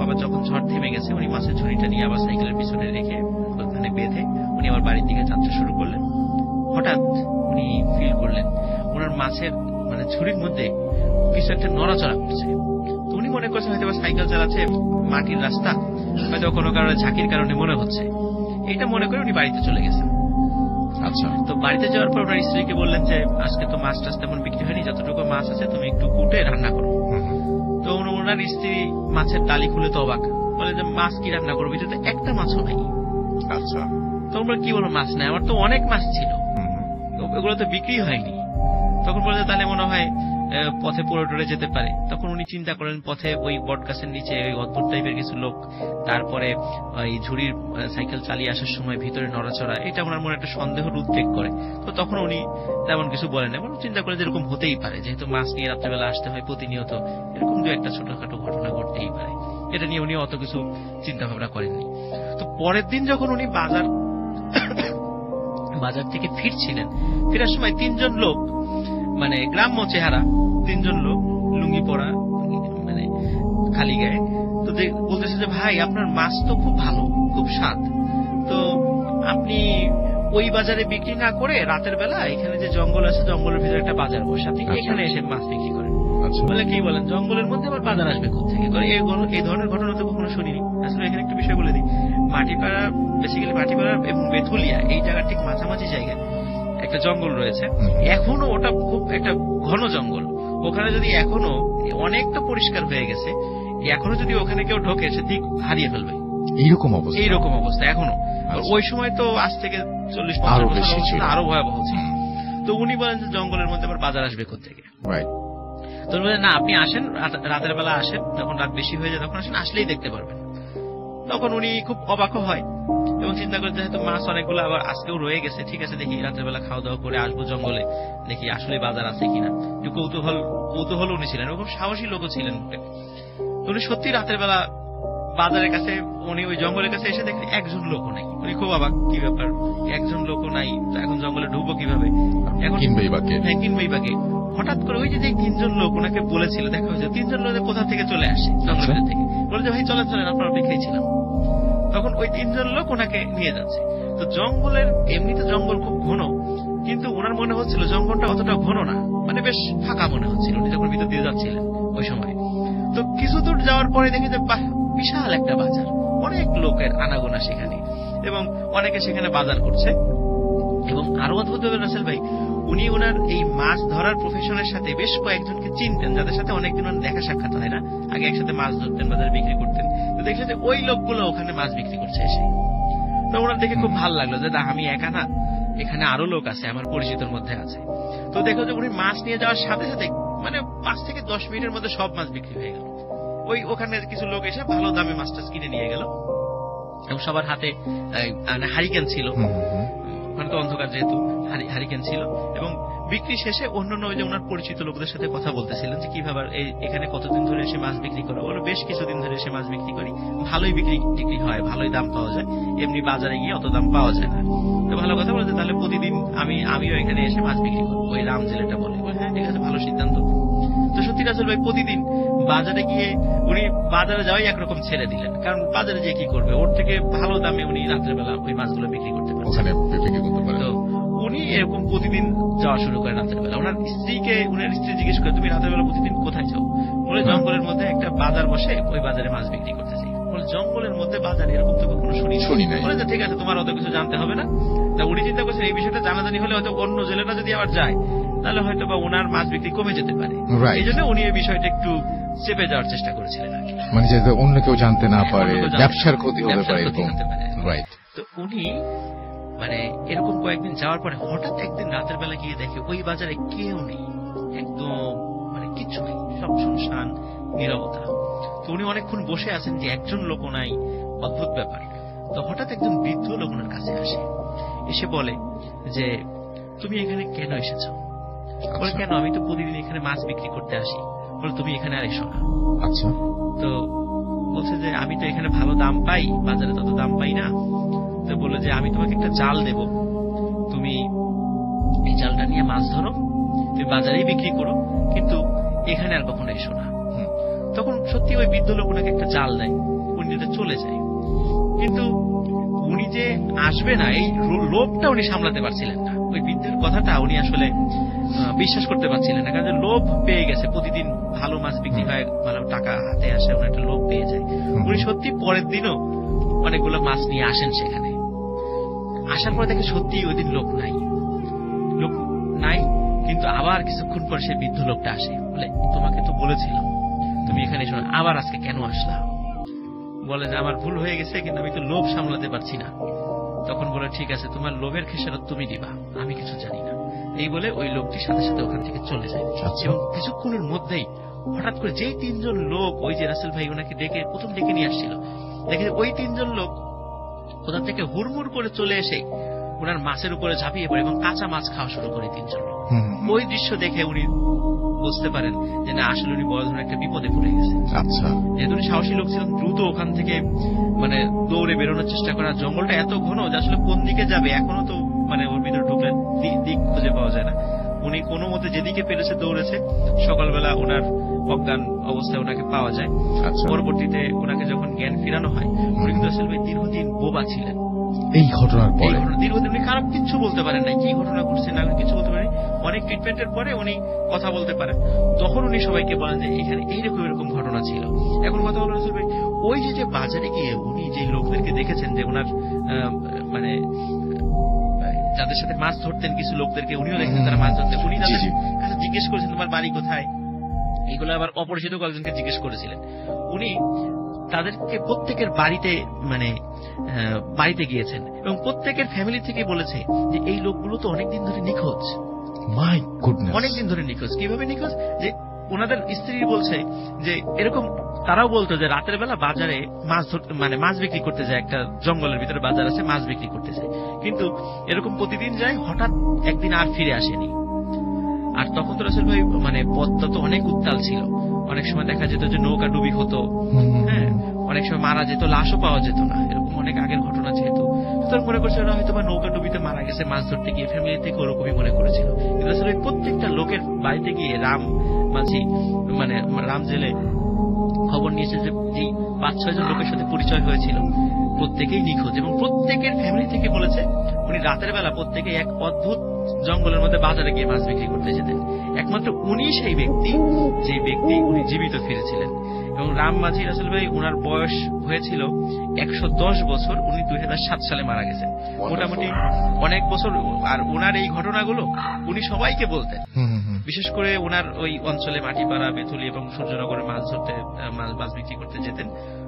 আবার যখন ঝড় থেমে গেছে, উনি মাছের ঝুড়িটা নিয়ে আবার সাইকেলের পিছনে রেখে ওখানে বেঁধে উনি আবার বাড়ির দিকে যাত্রা শুরু করলেন। হঠাৎ উনি ফিল করলেন ওনার মাছের মানে ঝুড়ির মধ্যে কিছু একটা নড়াচড়া করছে। তো উনি মনে করছেন হয়তো সাইকেল চালাচ্ছে, মাটির রাস্তা, হয়তো কোনো কারণে ঝাঁকির কারণে মনে হচ্ছে, এটা মনে করে উনি বাড়িতে চলে গেছেন।
আচ্ছা,
তো বাড়িতে যাওয়ার পর ওনার স্ত্রীকে বললেন যে আজকে তো মাছ টাছ তেমন বিক্রি হয়নি, যতটুকু মাছ আছে তুমি একটু কুটে রান্না করো। তো ওনার স্ত্রী মাছের ডালি খুলে তো অবাক, বলে যে মাছ কি রান্না করবো, ভিতরে একটা মাছও নাই।
আচ্ছা,
তোমরা কি বলো মাছ নাই, আমার তো অনেক মাছ ছিল, ওগুলো তো বিক্রি হয়নি। তখন বলে তাহলে মনে হয় পথে পড়ে টরে যেতে পারে। তখন উনি চিন্তা করেন পথে ওই বট গাছের নিচে ওই অদ্ভুত টাইপের কিছু লোক, তারপরে ওই ঝুড়ির সাইকেল চালিয়ে আসার সময় ভিতরে নড়াচড়া, এটা ওনার মনে একটা সন্দেহের উদ্বেগ করে। তো তখন উনি তেমন কিছু বলেন এবং চিন্তা করেন যে এরকম হতেই পারে, যেহেতু মাছ নিয়ে রাত্রেবেলা আসতে হয় প্রতিনিয়ত, এরকম দু একটা ছোটখাটো ঘটনা ঘটতেই পারে। এটা নিয়ে উনি অত কিছু চিন্তা ভাবনা করেননি। তো পরের দিন যখন উনি বাজার থেকে ফিরছিলেন, ফেরার সময় 3 জন লোক, মানে গ্রাম্য চেহারা 3 জন লোক, লুঙ্গি পরা, মানে খালি গায়ে, তো বলতেছে যে ভাই আপনার মাছ তো খুব ভালো, খুব স্বাদ, তো আপনি ওই বাজারে বিক্রি না করে রাতের বেলা এখানে যে জঙ্গল আছে, জঙ্গলের ভিতরে একটা বাজার বসে, আপনি এখানে এসে মাছ বিক্রি করেন। বলে কি বলেন, জঙ্গলের মধ্যে আবার বাজার আসবে কোথেকে? এই ধরনের ঘটনা তো কখনো শুনিনি। আসলে এখানে একটা বিষয় বলে দিই, মাটিপাড়া, বেসিক্যালি মাটিপাড়া এবং বেথুলিয়া এই জায়গার ঠিক মাঝামাঝি জায়গায় একটা জঙ্গল রয়েছে। এখনো ওটা খুব একটা ঘন জঙ্গল, ওখানে যদি এখনো অনেকটা পরিষ্কার হয়ে গেছে, এখনো যদি ওখানে কেউ ঢোকে সে দিক হারিয়ে ফেলবে, এইরকম অবস্থা এখনো। ওই সময় তো আজ থেকে 40-50 বছর আরো ভয়াবহ ছিল। তো উনি বলেন যে জঙ্গলের মধ্যে আবার বাজার আসবে কোথেকে? তো বলেন না, আপনি আসেন, রাতের বেলা আসেন, যখন রাত বেশি হয়ে যায় তখন আসেন, আসলেই দেখতে পারবেন। তখন উনি খুব অবাক হয় এবং চিন্তা করেন যেহেতু মাছ অনেকগুলো আবার আজকেও রয়ে গেছে, ঠিক আছে দেখি রাতের বেলা খাওয়া দাওয়া করে আসবো জঙ্গলে, দেখি আসলে বাজার আছে কিনা। একটু কৌতূহল উনি ছিলেন, খুব সাহসী লোকও ছিলেন। উনি সত্যি রাতের বেলা বাজারের কাছে, উনি ওই জঙ্গলের কাছে এসে দেখেন একজন লোকও নাই। উনি খুব অবাক, কি ব্যাপার, একজন লোকও নাই, এখন জঙ্গলে ঢুকবো কিভাবে, এখন কিনবেই বাকি। হঠাৎ করে ওই যে 3 জন লোক ওনাকে বলেছিল, দেখা হয়েছে 3 জন লোক কোথা থেকে চলে আসে জঙ্গলের থেকে, বলে যে ভাই চলেন আপনার অপেক্ষায় ছিলাম। তখন ওই 3 জন লোক ওনাকে নিয়ে যাচ্ছে। তো জঙ্গলের, এমনিতে জঙ্গল খুব ঘন, কিন্তু ওনার মনে হচ্ছিল জঙ্গলটা অতটা ঘন না, মানে বেশ ফাঁকা মনে হচ্ছিল উনি যখন ভিতর দিয়ে যাচ্ছিলেন ওই সময়। তো কিছু দূর যাওয়ার পরে দেখি যে বিশাল একটা বাজার, অনেক লোকের আনাগোনা সেখানে এবং অনেকে সেখানে বাজার করছে। এবং আরো অদ্ভুত ভাবে রাসেল ভাই, উনি ওনার এই মাছ ধরার প্রফেশনের সাথে বেশ কয়েকজনকে চিনতেন, যাদের সাথে অনেকদিন দেখা সাক্ষাৎ হয় না, আগে একসাথে মাছ ধরতেন, বাজারে বিক্রি করতেন। তো দেখলেন যে ওই লোকগুলো ওখানে মাছ বিক্রি করছে এসে। তো ওনার দেখে খুব ভালো লাগলো যে আমি একা না, এখানে আরো লোক আছে, আমার পরিচিতর মধ্যে আছে। তো দেখো যে উনি মাছ নিয়ে যাওয়ার সাথে সাথে 5 থেকে 10 মিনিটের মধ্যে সব মাছ বিক্রি হয়ে গেল। ওখানে কিছু লোক এসে ভালো দামে মাছটা কিনে নিয়ে গেল, এবং সবার হাতে হারিকেন ছিল, ওখানে তো অন্ধকার যেহেতু হারিকেন ছিল। এবং বিক্রি শেষে অন্যান্য ওই যে ওনার পরিচিত লোকদের সাথে কথা বলতেছিলেন যে কিভাবে এখানে কতদিন ধরে এসে মাছ বিক্রি করো। ওরা বেশ কিছুদিন ধরে এসে মাছ বিক্রি করি, ভালোই বিক্রি হয়, ভালোই দাম পাওয়া যায়, এমনি বাজারে গিয়ে অত দাম পাওয়া যায় না। তো ভালো কথা বলেছে, তাহলে প্রতিদিন আমিও এখানে এসে মাছ বিক্রি করবো, ওই রাম জেলেটা বলে। হ্যাঁ ঠিক আছে, ভালো সিদ্ধান্ত। তো সত্যি রাসেল ভাই প্রতিদিন বাজারে গিয়ে উনি বাজারে যাওয়াই একরকম ছেড়ে দিলেন, কারণ বাজারে গিয়ে কি করবে, ওর থেকে ভালো দামে উনি রাত্রেবেলা ওই মাছগুলো বিক্রি করতে পারছেন। তো উনি এরকম প্রতিদিন যাওয়া শুরু করেন রাতের বেলা। ওনার স্ত্রী জিজ্ঞেস করে, তুমি রাতের বেলা প্রতিদিন কোথায় যাও? বলে জঙ্গলের মধ্যে একটা বাজার বসে, ওই বাজারে মাছ বিক্রি করতে চাই। বলে জঙ্গলের মধ্যে বাজার, এরকম তো কখনো শুনি নাই। বলে ঠিক আছে, তোমার অত কিছু জানতে হবে না। তা উনি চিন্তা করছেন এই বিষয়টা জানাজানি হলে হয়তো অন্য জেলেরা যদি আবার যায়, তাহলে হয়তো বা ওনার মাছ বিক্রি কমে যেতে পারে। এই জন্য উনি এই বিষয়টা একটু চেপে যাওয়ার চেষ্টা করেছিলেন আর কি,
মানে যাতে অন্য কেউ জানতে না পারে, ব্যবসার ক্ষতি হতে পারে।
তো উনি এরকম কয়েকদিন যাওয়ার পরে হঠাৎ একদিন রাতের বেলা গিয়ে দেখে ওই বাজারে কেউ নেই, একদম কিচ্ছু নেই, সব শুনশান, নীরবতা। তো উনি অনেকক্ষণ বসে আছেন যে একজন লোক নাই, অদ্ভুত ব্যাপার। তো হঠাৎ একজন বৃদ্ধ লোক ওনার কাছে আসে, এসে বলে যে তুমি এখানে কেন এসেছো? বলে কেন, আমি তো প্রতিদিন এখানে মাছ বিক্রি করতে আসি। বলে তুমি এখানে আর এসো না।
আচ্ছা।
তো বলছে যে আমি তো এখানে ভালো দাম পাই, বাজারে তত দাম পাই না। তো বলে যে আমি তোমাকে একটা জাল দেব, তুমি এই জালটা নিয়ে মাছ ধরো, তুমি বাজারেই বিক্রি করো, কিন্তু এখানে আর কখনো এসো না। তখন সত্যি ওই বৃদ্ধ লোক ওনাকে একটা জাল দেয়, উনি চলে যায়। কিন্তু উনি যে আসবে না, এই লোভটা উনি সামলাতে পারছিলেন না। ওই বৃদ্ধের কথাটা উনি আসলে বিশ্বাস করতে পারছিলেন না, কারণ লোভ পেয়ে গেছে, প্রতিদিন ভালো মাছ বিক্রি হয়, ভালো টাকা হাতে আসে, উনি একটা লোভ পেয়ে যায়। উনি সত্যি পরের দিনও অনেকগুলো মাছ নিয়ে আসেন সেখানে। আসার পরে দেখে সত্যি ওই দিন লোক নাই, কিন্তু আবার কিছুক্ষণ পর সে বৃদ্ধ লোকটা আসে, বলে তোমাকে তো বলেছিলাম তুমি এখানে এসো না, আবার আজকে কেন আসলা? বলে যে আমার ভুল হয়ে গেছে, কিন্তু আমি তো লোভ সামলাতে পারছি না। তখন বলে ঠিক আছে, তোমার লোভের খেসারত তুমি দিবা, আমি কিছু জানি না। এই বলে ওই লোকটির সাথে সাথে ওখান থেকে চলে যায়। এবং কিছুক্ষণের মধ্যেই হঠাৎ করে যেই 3 জন লোক ওই যে রাসেল ভাই ওনাকে প্রথম ডেকে নিয়ে আসছিল, দেখে ওই 3 জন লোক কোথা থেকে হুড়মুড় করে চলে এসে ওনার মাছের উপরে ঝাঁপিয়ে পড়ে এবং কাঁচা মাছ খাওয়া শুরু করে 3 জন লোক। ওই দৃশ্য দেখে উনি বুঝতে পারেন যে না, আসলে উনি বড় ধরনের একটা বিপদে পড়ে গেছে।
আচ্ছা।
যেহেতু উনি সাহসী লোক ছিলেন, দ্রুত ওখান থেকে দৌড়ে বেরোনোর চেষ্টা করা। জঙ্গলটা এত ঘন যে আসলে কোন দিকে যাবে এখনো তো ওর ভিতরে ঢুকলে দিক খুঁজে পাওয়া যায় না। উনি কোনো মতে যেদিকে পেরেছে দৌড়েছে। সকালবেলা ওনার অজ্ঞান অবস্থায় ওনাকে পাওয়া যায়। পরবর্তীতে ওনাকে যখন জ্ঞান ফিরানো হয়, উনি কিন্তু আসলে দীর্ঘদিন বোবা ছিলেন।
এই ঘটনার পরে
দীর্ঘদিন উনি খারাপ কিছু বলতে পারেন না, কি ঘটনা ঘটছে না কিছু বলতে পারেন। অনেক ট্রিটমেন্টের পরে উনি কথা বলতে পারেন। তখন উনি সবাইকে বলেন যে এখানে এইরকম এরকম ঘটনা ছিল। এখন কথা বলা চলবে, ওই যে বাজারে গিয়ে উনি যে লোকদেরকে দেখেছেন যে ওনার যাদের সাথে মাছ ধরতেন, কিছু লোকদেরকে উনিও দেখতেন তারা মাছ ধরতেন, উনি তাদের কাছে জিজ্ঞেস করেছেন তোমার বাড়ি কোথায়। এইগুলো আবার অপরিচিত কয়েকজনকে জিজ্ঞেস করেছিলেন। উনি তাদেরকে প্রত্যেকের বাড়িতে গিয়েছেন এবং প্রত্যেকের ফ্যামিলি থেকে বলেছে যে এই লোকগুলো তো অনেকদিন ধরে নিখোঁজ।
মাই গুডনেস,
অনেকদিন ধরে নিখোঁজ। কিভাবে নিখোঁজ? যে ওনাদের স্ত্রী বলছে যে এরকম তারাও বলতো যে রাতের বেলা বাজারে মাছ মাছ বিক্রি করতে যায়, একটা জঙ্গলের ভিতরে বাজার আছে, মাছ বিক্রি করতে যায়, কিন্তু এরকম প্রতিদিন যায়, হঠাৎ একদিন আর ফিরে আসেনি। আর তখন তো রাসেল ভাই পথটা তো অনেক উত্তাল ছিল, অনেক সময় দেখা যেত যে নৌকা ডুবি হতো, হ্যাঁ, অনেক সময় মারা যেত, লাশও পাওয়া যেত না, এরকম অনেক আগের ঘটনা যেহেতু। সুতরাং মনে করছে ওরা হয়তো বা নৌকা ডুবিতে মারা গেছে, মাছ ধরতে গিয়ে ফ্যামিলি থেকে ওরকমই মনে করেছিল। কিন্তু আসলে প্রত্যেকটা লোকের বাড়িতে গিয়ে রাম জেলে খবর নিয়েছে যে 5-6 জন লোকের সাথে পরিচয় হয়েছিল, প্রত্যেকেই নিখোঁজ এবং প্রত্যেকের ফ্যামিলি থেকে বলেছে উনি রাতের বেলা প্রত্যেকে এক অদ্ভুত জঙ্গলের মধ্যে বাজারে গিয়ে মাছ বিক্রি করতে যেতেন। একমাত্র উনি সেই ব্যক্তি যে ব্যক্তি উনি জীবিত ফিরেছিলেন। এবং রাম মাঝি রাসেল ভাই, উনার বয়স হয়েছিল 110 বছর। উনি 2007 সালে মারা গেছেন। মোটামুটি অনেক বছর। আর উনার এই ঘটনাগুলো উনি সবাইকে বলতেন। বিশেষ করে উনার ওই অঞ্চলে মাটিপাড়া, বেথুলি এবং সূর্যনগরে মাছ ধরতে, মাছ বিক্রি করতে যেতেন।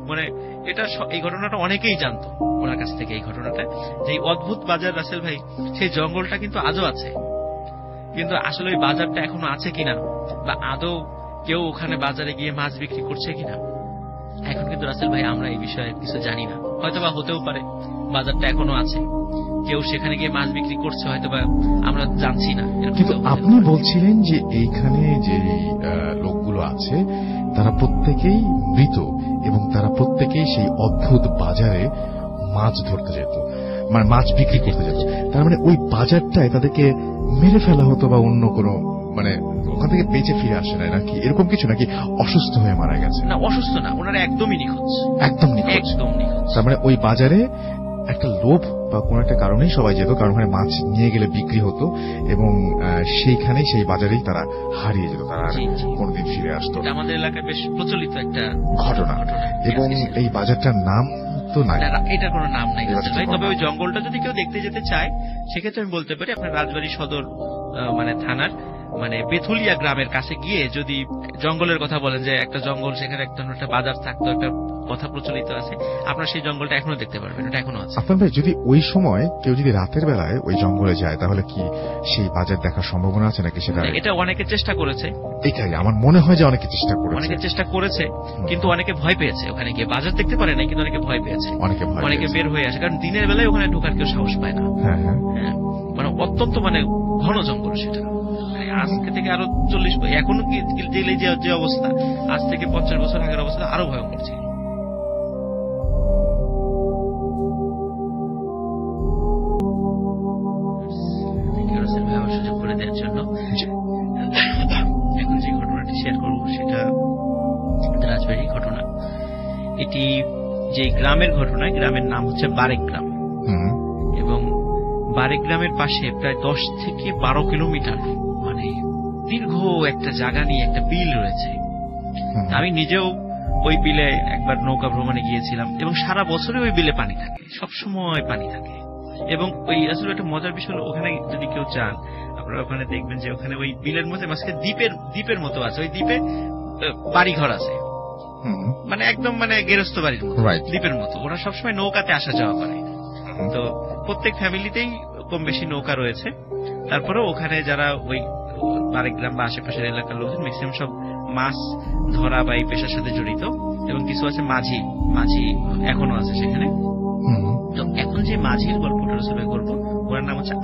মানে এটা এই ঘটনাটা অনেকেই জানতো ওনার কাছ থেকে। এই ঘটনাটা যে অদ্ভুত বাজার রাসেল ভাই, সেই জঙ্গলটা কিন্তু আজও আছে। কিন্তু আসলে ওই বাজারটা এখনো আছে কিনা, বা আদৌ কেউ ওখানে বাজারে গিয়ে মাছ বিক্রি করছে কিনা, এখন কিন্তু রাসেল ভাই আমরা এই বিষয়ে কিছু জানি না। হয়তোবা হতেও পারে বাজারটা এখনো আছে, কেউ সেখানে গিয়ে মাছ বিক্রি করছে, হয়তোবা আমরা জানছি না।
কিন্তু আপনি বলছিলেন যে এইখানে যে লোকগুলো আছে তারা প্রত্যেকেই মৃত এবং তারা প্রত্যেকেই সেই অদ্ভুত বাজারে মাছ ধরতে যেত, মানে মাছ বিক্রি করতে যেত। তার মানে ওই বাজারটায় তাদেরকে মেরে ফেলা হতো বা অন্য কোনো, মানে ওখান থেকে বেঁচে ফিরে আসে না নাকি এরকম কিছু, নাকি অসুস্থ হয়ে মারা গেছে?
না, অসুস্থ না, ওনারা একদমই নিখোঁজ।
একদম নিখোঁজ। তার মানে ওই বাজারে একটা লোভ বা কোন একটা কারণেই সবাই যেত, কারণ ওখানে মাছ নিয়ে গেলে বিক্রি হতো এবং সেইখানেই সেই বাজারেই তারা হারিয়ে যেত, তারা কোনদিন ফিরে আসতো।
আমাদের এলাকায় বেশ প্রচলিত একটা
ঘটনা। এবং এই বাজারটার নাম তো নাই,
এটার কোনো নাম নাই। তবে ওই জঙ্গলটা যদি কেউ দেখতে যেতে চায়, সেক্ষেত্রে আমি বলতে পারি আপনার রাজবাড়ী সদর মানে থানার মানে বেথুলিয়া গ্রামের কাছে গিয়ে যদি জঙ্গলের কথা বলেন, যে একটা জঙ্গল, সেখানে একটা বাজার থাকতো, একটা কথা প্রচলিত আছে, আপনার সেই জঙ্গলটা এখনো দেখতে পারবেন, এটা এখনো আছে।
আপনার ভাই, যদি ওই সময় কেউ যদি রাতের বেলায় ওই জঙ্গলে যায়, তাহলে কি সেই বাজার দেখার সম্ভাবনা আছে নাকি? সেটা
এটা অনেকে চেষ্টা করেছে।
এটাই আমার মনে হয় যে অনেকে চেষ্টা করেছে,
কিন্তু অনেকে ভয় পেয়েছে। ওখানে গিয়ে বাজার দেখতে পারে না, কিন্তু অনেকে ভয় পেয়েছে, অনেকে বের হয়ে আসে, কারণ দিনের বেলায় ওখানে ঢোকার কেউ সাহস পায় না। হ্যাঁ, মানে অত্যন্ত মানে ঘন জঙ্গল সেটা। আজকে থেকে আরো 40, এখনো জেলে যে অবস্থা, আজ থেকে 50 বছর আগের অবস্থা আরো ভয়ঙ্কর ছিল। সুযোগ করে দেওয়ার জন্য এখন যে ঘটনাটি শেয়ার করব সেটা রাজবাড়ির ঘটনা। এটি যে গ্রামের ঘটনা, গ্রামের নাম হচ্ছে বারেক গ্রাম। এবং বারেক গ্রামের পাশে প্রায় 10 থেকে 12 কিলোমিটার মানে দীর্ঘ একটা জায়গা নিয়ে একটা বিল রয়েছে। আমি নিজেও ওই বিলে একবার নৌকা ভ্রমণে গিয়েছিলাম, এবং সারা বছরে ওই বিলে পানি থাকে, সবসময় পানি থাকে। এবং ওই আসলে একটা মজার বিষয় হলো, ওখানে যদি কেউ চান আপনারা ওখানে দেখবেন যে ওখানে ওই বিলের মধ্যে মাঝখানে দ্বীপের মতো আছে। ওই দ্বীপে বাড়িঘর আছে, মানে একদম মানে গেরস্ত বাড়ির মতো, দ্বীপের মতো। ওরা সবসময় নৌকাতে আসা যাওয়া করে। তো প্রত্যেক ফ্যামিলিতেই কম বেশি নৌকা রয়েছে। তারপরে ওখানে যারা ওই বারেক গ্রাম বা আশেপাশের এলাকার লোকজন ম্যাক্সিমাম সব মাছ ধরা বা এই পেশার সাথে জড়িত, এবং কিছু আছে মাঝি এখনো আছে সেখানে। তো এখন যে মাঝির গল্পটা রসবে করব, ওনার নাম হচ্ছে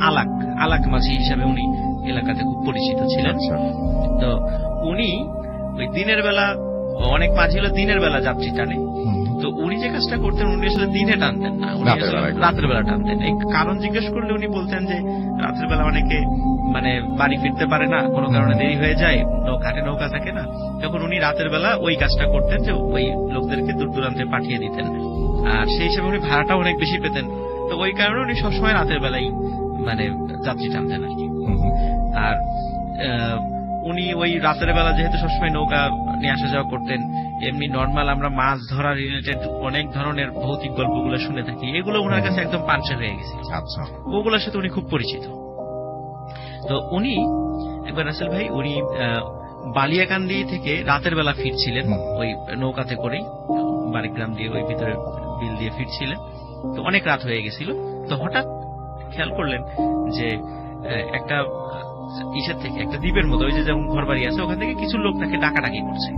আলাক মাঝি হিসাবে উনি এলাকাতে খুব পরিচিত ছিলেন। তো উনি ওই দিনের বেলা, অনেক মাঝি হলো দিনের বেলা যাত্রী টানে, তো উনি যে কাজটা করতেন উনি আসলে দিনে টানতেন না, উনি রাতের বেলা টানতেন। এই কারণ জিজ্ঞেস করলে উনি বলতেন যে রাতের বেলা অনেকে মানে বাড়ি ফিরতে পারে না, কোনো কারণে দেরি হয়ে যায়, নৌকা থাকে না, তখন উনি রাতের বেলা ওই কাজটা করতেন, যে ওই লোকদেরকে দূর দূরান্তে পাঠিয়ে দিতেন। আর সেই হিসেবে উনি ভাড়াটাও অনেক বেশি পেতেন। তো ওই কারণে উনি সবসময় রাতের বেলাই মানে যাত্রী টানতেন আর কি। আর উনি ওই রাতের বেলা যেহেতু সবসময় নৌকা নিয়ে আসা যাওয়া করতেন, এমনি নর্মাল আমরা মাছ ধরা রিলেটেড অনেক ধরনের ভৌতিক গল্পগুলো শুনে থাকি, এগুলো ওনার কাছে একদম পাঞ্চে হয়ে গেছে। ওগুলোর সাথে উনি খুব পরিচিত। তো উনি একবার রাসেল ভাই, উনি বালিয়াকান্দি থেকে রাতের বেলা ফিরছিলেন ওই নৌকাতে করেই, বারিগ্রাম দিয়ে ওই ভিতরে বিল দিয়ে ফিরছিলেন। তো অনেক রাত হয়ে গেছিল। তো হঠাৎ খেয়াল করলেন যে একটা ইসের থেকে, একটা দ্বীপের মতো, ওই যে যেমন ঘর বাড়ি আছে, ওখান থেকে কিছু লোক তাকে ডাকাডাকি করছে।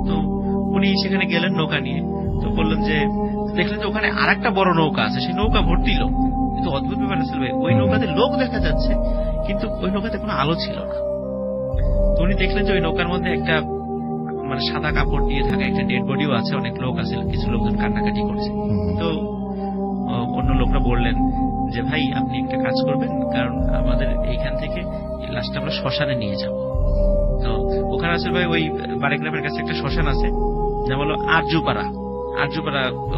তো উনি সেখানে গেলেন নৌকা নিয়ে। তো বললেন যে, দেখলেন যে ওখানে আর একটা বড় নৌকা আছে, সেই নৌকা ভর্তি লোক। কিন্তু অদ্ভুত ব্যাপার ছিল, ওই নৌকাতে লোক দেখা যাচ্ছে, কিন্তু ওই নৌকাতে কোনো আলো ছিল না। তো উনি দেখলেন যে ওই নৌকার মধ্যে একটা মানে সাদা কাপড় দিয়ে থাকা একটা ডেড বডিও আছে, অনেক লোক আছে, কিছু লোকজন কান্নাকাটি করছে। তো অন্য লোকরা বললেন যে, ভাই আপনি একটা কাজ করবেন, কারণ আমাদের এইখান থেকে লাশটা আমরা শ্মশানে নিয়ে যাব। তো ওখানে আছে ভাই, ওই বারেক গ্রামের কাছে একটা শ্মশান আছে, যেমন হলো আরজুপাড়া,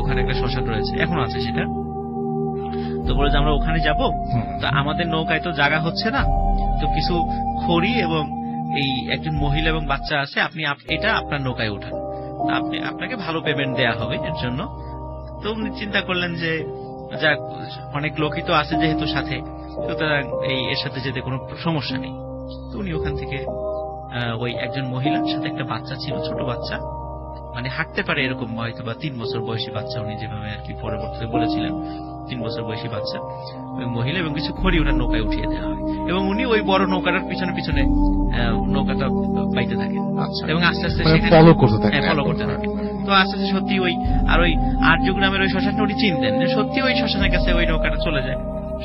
ওখানে একটা শ্মশান রয়েছে, এখনো আছে সেটা। তো বলে যে আমরা ওখানে যাব, তো আমাদের নৌকায় তো জায়গা হচ্ছে না, তো কিছু খড়ি এবং এই একজন মহিলা এবং বাচ্চা আছে, আপনি এটা আপনার নৌকায় ওঠান, আপনাকে ভালো পেমেন্ট দেয়া হবে এর জন্য। তো উনি চিন্তা করলেন যে যাক, অনেক লোকই তো আছে যেহেতু সাথে, সুতরাং এর সাথে যেতে কোনো সমস্যা নেই। তো উনি ওখান থেকে ওই একজন মহিলার সাথে একটা বাচ্চা ছিল, ছোট বাচ্চা, মানে হাঁটতে পারে এরকম হয়তো বা 3 বছর বয়সী বাচ্চা, উনি যেভাবে আর কি পরবর্তীতে বলেছিলেন 3 বছর বয়সী বাচ্চা, ওই মহিলা এবং কিছু খড়ি ওনার নৌকায় উঠিয়ে দেওয়া হয়, এবং উনি ওই বড় নৌকাটার পিছনে পিছনে নৌকাটা বাইতে থাকেন এবং আস্তে আস্তে
ফলো করতে থাকেন।
তো আস্তে আস্তে সত্যি ওই আর্য গ্রামের ওই শ্মশানটা উনি চিনতেন, যে সত্যি ওই শ্মশানের কাছে ওই নৌকাটা চলে যায়,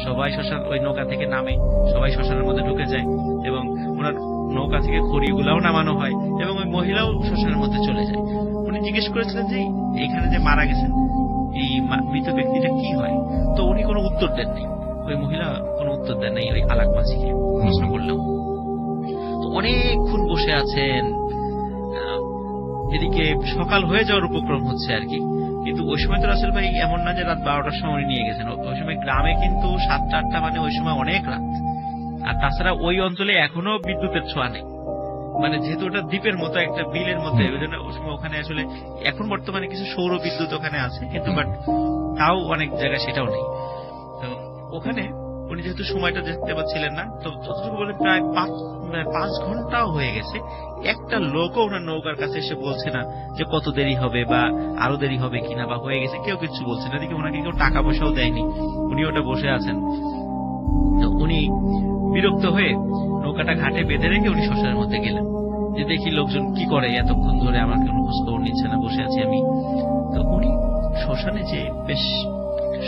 সবাই শ্মশান ওই নৌকা থেকে নামে, সবাই শ্মশানের মধ্যে ঢুকে যায়, এবং ওনার নৌকা থেকে খড়িগুলাও নামানো হয়, এবং ওই মহিলাও শ্মশানের মধ্যে চলে যায়। উনি জিজ্ঞেস করেছিলেন যে এখানে যে মারা গেছেন এই মৃত ব্যক্তিটা কি হয়, তো উনি কোনো উত্তর দেননি, ওই মহিলা কোনো উত্তর দেন নাই ওই আলাক মাঝিকে প্রশ্ন করলেও। তো অনেকক্ষণ বসে আছেন, এদিকে সকাল হয়ে যাওয়ার উপক্রম হচ্ছে আর কি, কিন্তু ওই সময় তো রাসেল ভাই এমন না যে রাত 12টার সময় নিয়ে গেছেন, ওই সময় গ্রামে কিন্তু 7টা-8টা মানে ওই সময় অনেক রাত। আর তাছাড়া ওই অঞ্চলে এখনো বিদ্যুতের ছোঁয়া নেই, মানে যেহেতু ওটা দ্বীপের মতো একটা বিলের মধ্যে, ওই জন্য ওই সময় ওখানে আসলে এখন বর্তমানে কিছু সৌর বিদ্যুৎ ওখানে আছে, কিন্তু বাট তাও অনেক জায়গায় সেটাও নেই। তো ওখানে উনি যেহেতু সময়টা দেখতে পাচ্ছিলেন না, তো যতটুকু বলে প্রায় 5 ঘন্টাও হয়ে গেছে, একটা লোকও ওনার নৌকার কাছে এসে বলছে না যে কত দেরি হবে বা আরো দেরি হবে কিনা বা হয়ে গেছে, কেউ কিছু বলছে না। এদিকে ওনাকে কেউ টাকা পয়সাও দেয়নি, উনি ওটা বসে আছেন। তো উনি বিরক্ত হয়ে নৌকাটা ঘাটে বেঁধে রেখে উনি শ্মশানের মধ্যে গেলেন, যে দেখি লোকজন কি করে, এতক্ষণ ধরে আমার কোনো খোঁজ খবর নিচ্ছে না, বসে আছি আমি। তো উনি শ্মশানে যে বেশ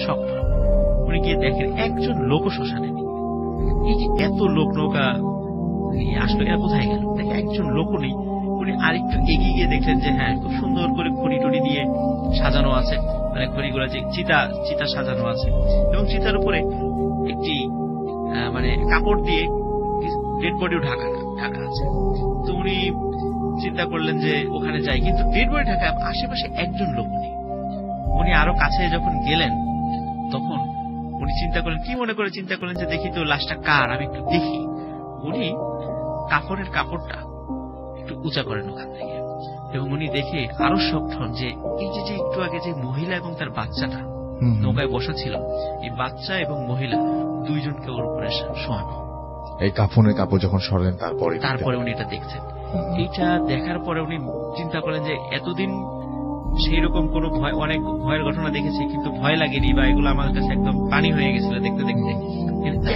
শখ, উনি গিয়ে দেখেন একজন লোকও শ্মশানে নেই। এই যে এত লোক নৌকা আসলো, এরা কোথায় গেল, দেখে একজন লোকও নেই। উনি আরেকটু এগিয়ে গিয়ে দেখলেন যে হ্যাঁ, খুব সুন্দর করে খড়ি টড়ি দিয়ে সাজানো আছে, মানে খড়িগুলো যে চিতা সাজানো আছে, এবং চিতার উপরে একটি মানে কাপড় দিয়ে ডেড বডিও ঢাকা আছে। তো উনি চিন্তা করলেন যে ওখানে যাই, কিন্তু ডেড বডি ঢাকা, আশেপাশে একজন লোক নেই। উনি আরো কাছে যখন গেলেন তখন উনি চিন্তা করলেন, কি মনে করে চিন্তা করলেন যে দেখি তো লাশটা কার, আমি একটু দেখি। উনি কাপড়ের কাপড়টা একটু উঁচা করেন ওখান থেকে, এবং উনি দেখে আরো শক্ত হন যে এই যে একটু আগে যে মহিলা এবং তার বাচ্চাটা নৌকায় বসা ছিল, এই বাচ্চা এবং মহিলা দুইজনকে ওর উপরে শোয়ানো।
এই কাফনের কাপড় যখন সরালেন তারপরে
উনি এটা দেখছেন। এইটা দেখার পরে উনি চিন্তা করলেন যে এতদিন সেই রকম কোন অনেক ভয়ের ঘটনা দেখেছি, কিন্তু ভয় লাগেনি, বা এগুলো আমার কাছে একদম পানি হয়ে গেছিল দেখতে দেখতে।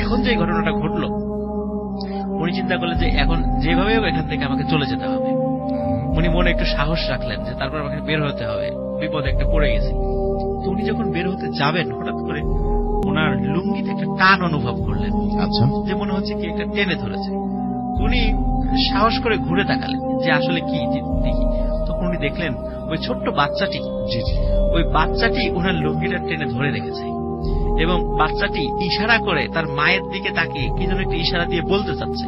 এখন যে ঘটনাটা ঘটলো, উনি চিন্তা করলেন যে এখন যেভাবে এখান থেকে আমাকে চলে যেতে হবে। উনি মনে একটু সাহস রাখলেন যে তারপর আমাকে বের হতে হবে, বিপদে একটা পড়ে গেছি। তো উনি যখন বের হতে যাবেন, হঠাৎ করে ওনার লুঙ্গিতে একটা টান অনুভব করলেন, আচ্ছা, যে মনে হচ্ছে কি একটা টেনে ধরেছে। উনি সাহস করে ঘুরে তাকালেন যে আসলে কি দেখি। তখন উনি দেখলেন ওই ছোট্ট বাচ্চাটি, ওই বাচ্চাটি ওনার লুঙ্গিটা টেনে ধরে রেখেছে, এবং বাচ্চাটি ইশারা করে তার মায়ের দিকে তাকিয়ে কি যেন একটা ইশারা দিয়ে বলতে চাচ্ছে।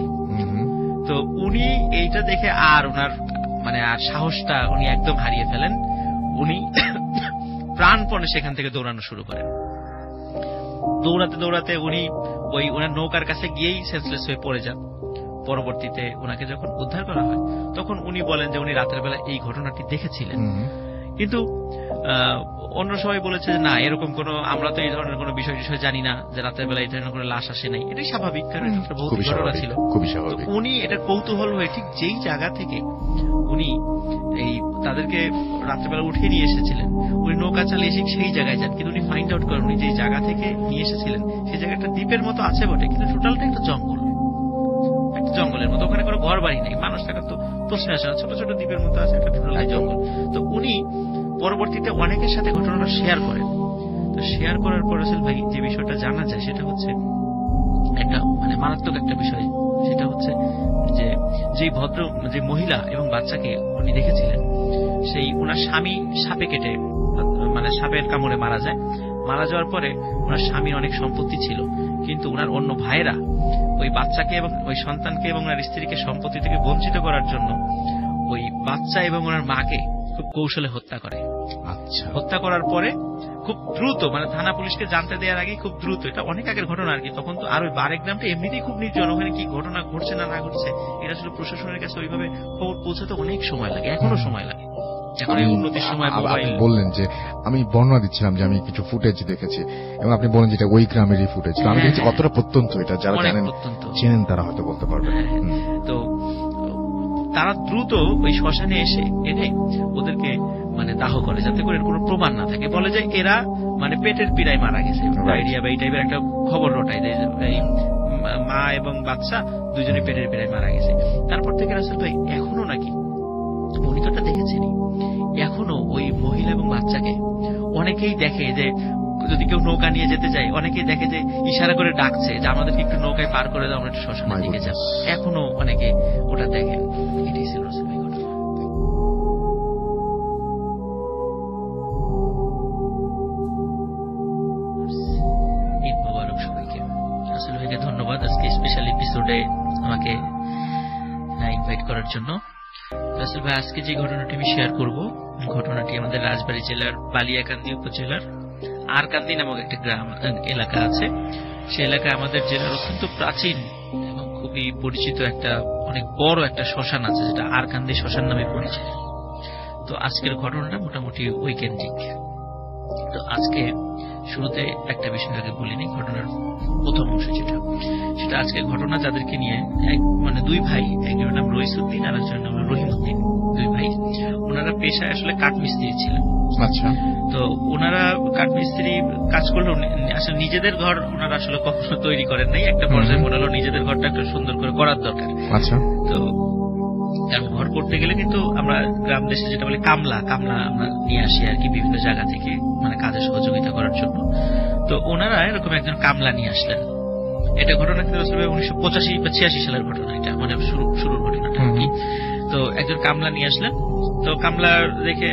তো উনি এইটা দেখে আর ওনার আর সাহসটা উনি একদম হারিয়ে ফেলেন। উনি প্রাণপণে সেখান থেকে দৌড়ানো শুরু করেন। দৌড়াতে দৌড়াতে উনি ওই ওনার নৌকার কাছে গিয়েই সেন্সলেস হয়ে পড়ে যান। পরবর্তীতে ওনাকে যখন উদ্ধার করা হয়, তখন উনি বলেন যে উনি রাতের বেলা এই ঘটনাটি দেখেছিলেন, কিন্তু অন্য সবাই বলেছে যে না, এরকম কোন, আমরা তো এই ধরনের কোন বিষয় জানি না যে রাতের বেলা এই ধরনের কোন লাশ আসে নাই। এটাই স্বাভাবিক, কারণ এটা ভৌতিক ঘটনা ছিল। উনি এটা কৌতূহল হয়ে ঠিক যেই জায়গা থেকে উনি এই তাদেরকে রাত্রেবেলা উঠিয়ে নিয়ে এসেছিলেন, উনি নৌকা চালিয়ে সেই জায়গায় যান, কিন্তু উনি ফাইন্ড আউট করেন উনি যে জায়গা থেকে নিয়ে এসেছিলেন সেই জায়গাটা দ্বীপের মতো আছে বটে, কিন্তু টোটালটা একটা জঙ্গলের মতো। ওখানে কোনো ঘর বাড়ি নেই, মানুষ থাকার তো প্রশ্ন আসে না, ছোট ছোট দ্বীপের মতো আছে একটা টোটাল জঙ্গল। তো উনি পরবর্তীতে অনেকের সাথে ঘটনাটা শেয়ার করেন। তো শেয়ার করার পর রাসেল ভাই যে বিষয়টা জানা যায় সেটা হচ্ছে একটা মারাত্মক একটা বিষয়। সেটা হচ্ছে যে মহিলা এবং বাচ্চাকে উনি দেখেছিলেন, সেই ওনার স্বামী সাপে কেটে সাপের কামড়ে মারা যায়। মারা যাওয়ার পরে ওনার স্বামীর অনেক সম্পত্তি ছিল, কিন্তু ওনার অন্য ভাইয়েরা ওই বাচ্চাকে এবং ওই সন্তানকে এবং ওনার স্ত্রীকে সম্পত্তি থেকে বঞ্চিত করার জন্য ওই বাচ্চা এবং ওনার মাকে খুব কৌশলে হত্যা করে।
আচ্ছা,
হত্যা করার পরে খুব দ্রুত, মানে থানা পুলিশকে জানতে দেওয়ার আগে খুব দ্রুত, এটা অনেক আগের ঘটনা আর কি, তখন তো আর ওই বারেক গ্রামটা এমনিতেই খুব নির্জন, ওখানে কি ঘটনা ঘটছে না না ঘটছে এটা আসলে প্রশাসনের কাছে ওইভাবে খবর পৌঁছাতে অনেক সময় লাগে, এখনো সময় লাগে। এখন এই উন্নতির সময়
আপনি
মোবাইল।
বললেন যে আমি বর্ণনা দিচ্ছিলাম যে আমি কিছু ফুটেজ দেখেছি, এবং আপনি বলেন যেটা ওই গ্রামেরই ফুটেজ। আমি দেখছি কতটা প্রত্যন্ত, এটা যারা
অনেক
জানেন
প্রত্যন্ত।
চেনেন তারা হয়তো বলতে পারবেন।
তো তারা দ্রুত ওই শ্মশানে এনে ওদেরকে মানে দাহ করে, যাতে করে কোনো প্রমাণ না থাকে। বলে যে এরা মানে পেটের পীড়ায় মারা গেছে, ডায়রিয়া বা এই টাইপের একটা খবর রটায় দেয়, এই মা এবং বাচ্চা দুজনে পেটের পীড়ায় মারা গেছে। তারপর থেকে রাসেল ভাই এখনো নাকি, উনি তো দেখেছেনই, এখনো ওই মহিলা এবং বাচ্চাকে অনেকেই দেখে যে যদি কেউ নৌকা নিয়ে যেতে চায়, অনেকেই দেখে যে ইশারা করে ডাকছে যে আমাদেরকে একটু নৌকায় পার করে দাও, আমরা একটু শ্মশানের দিকে যাব। এখনো অনেকে ওটা দেখেন। এটাই ছিল রাসেল ভাই ঘটনা। ঈদ মোবারক সবাইকে। রাসেল ভাইকে ধন্যবাদ আজকে স্পেশাল এপিসোডে আমাকে ইনভাইট করার জন্য। রাসেল ভাই, আজকে যে ঘটনাটি আমি শেয়ার করব, ঘটনাটি আমাদের রাজবাড়ী জেলার বালিয়াকান্দি উপজেলার আরকান্দি নামক একটা গ্রাম এলাকা আছে। সে এলাকায় আমাদের জেলার অত্যন্ত প্রাচীন এবং খুবই পরিচিত একটা অনেক বড় একটা শ্মশান আছে, যেটা আরকান্দি শ্মশান নামে পরিচিত। তো আজকের ঘটনাটা মোটামুটি ওইকেন্দ্রিক। তো আজকে শুরুতে একটা বিষয় আগে বলিনি, ঘটনার প্রথম অংশ যেটা, সেটা আজকে ঘটনা যাদেরকে নিয়ে মানে দুই ভাই, একজনের নাম রইসুদ্দিন আর একজনের নাম রহিমউদ্দিন, দুই ভাই। ওনারা পেশায় আসলে কাঠমিস্ত্রি ছিলেন।
আচ্ছা,
তো ওনারা কাঠমিস্ত্রি কাজ করলেও আসলে নিজেদের ঘর ওনারা আসলে কখনো তৈরি করেন নাই। একটা পর্যায়ে মনে হলো নিজেদের ঘরটা একটু সুন্দর করে করার দরকার।
আচ্ছা,
তো ঘর করতে গেলে কিন্তু আমরা গ্রাম দেশে যেটা বলি কামলা আমরা নিয়ে আসি আর কি, বিভিন্ন জায়গা থেকে, মানে কাজে সহযোগিতা করার জন্য। তো ওনারা এরকম একজন কামলা নিয়ে আসলেন। এটা ঘটনা কিন্তু আসলে 1985 বা 86 সালের ঘটনা, এটা মানে শুরুর ঘটনাটা আর কি। তো একজন কামলা নিয়ে আসলেন। তো কামলা দেখে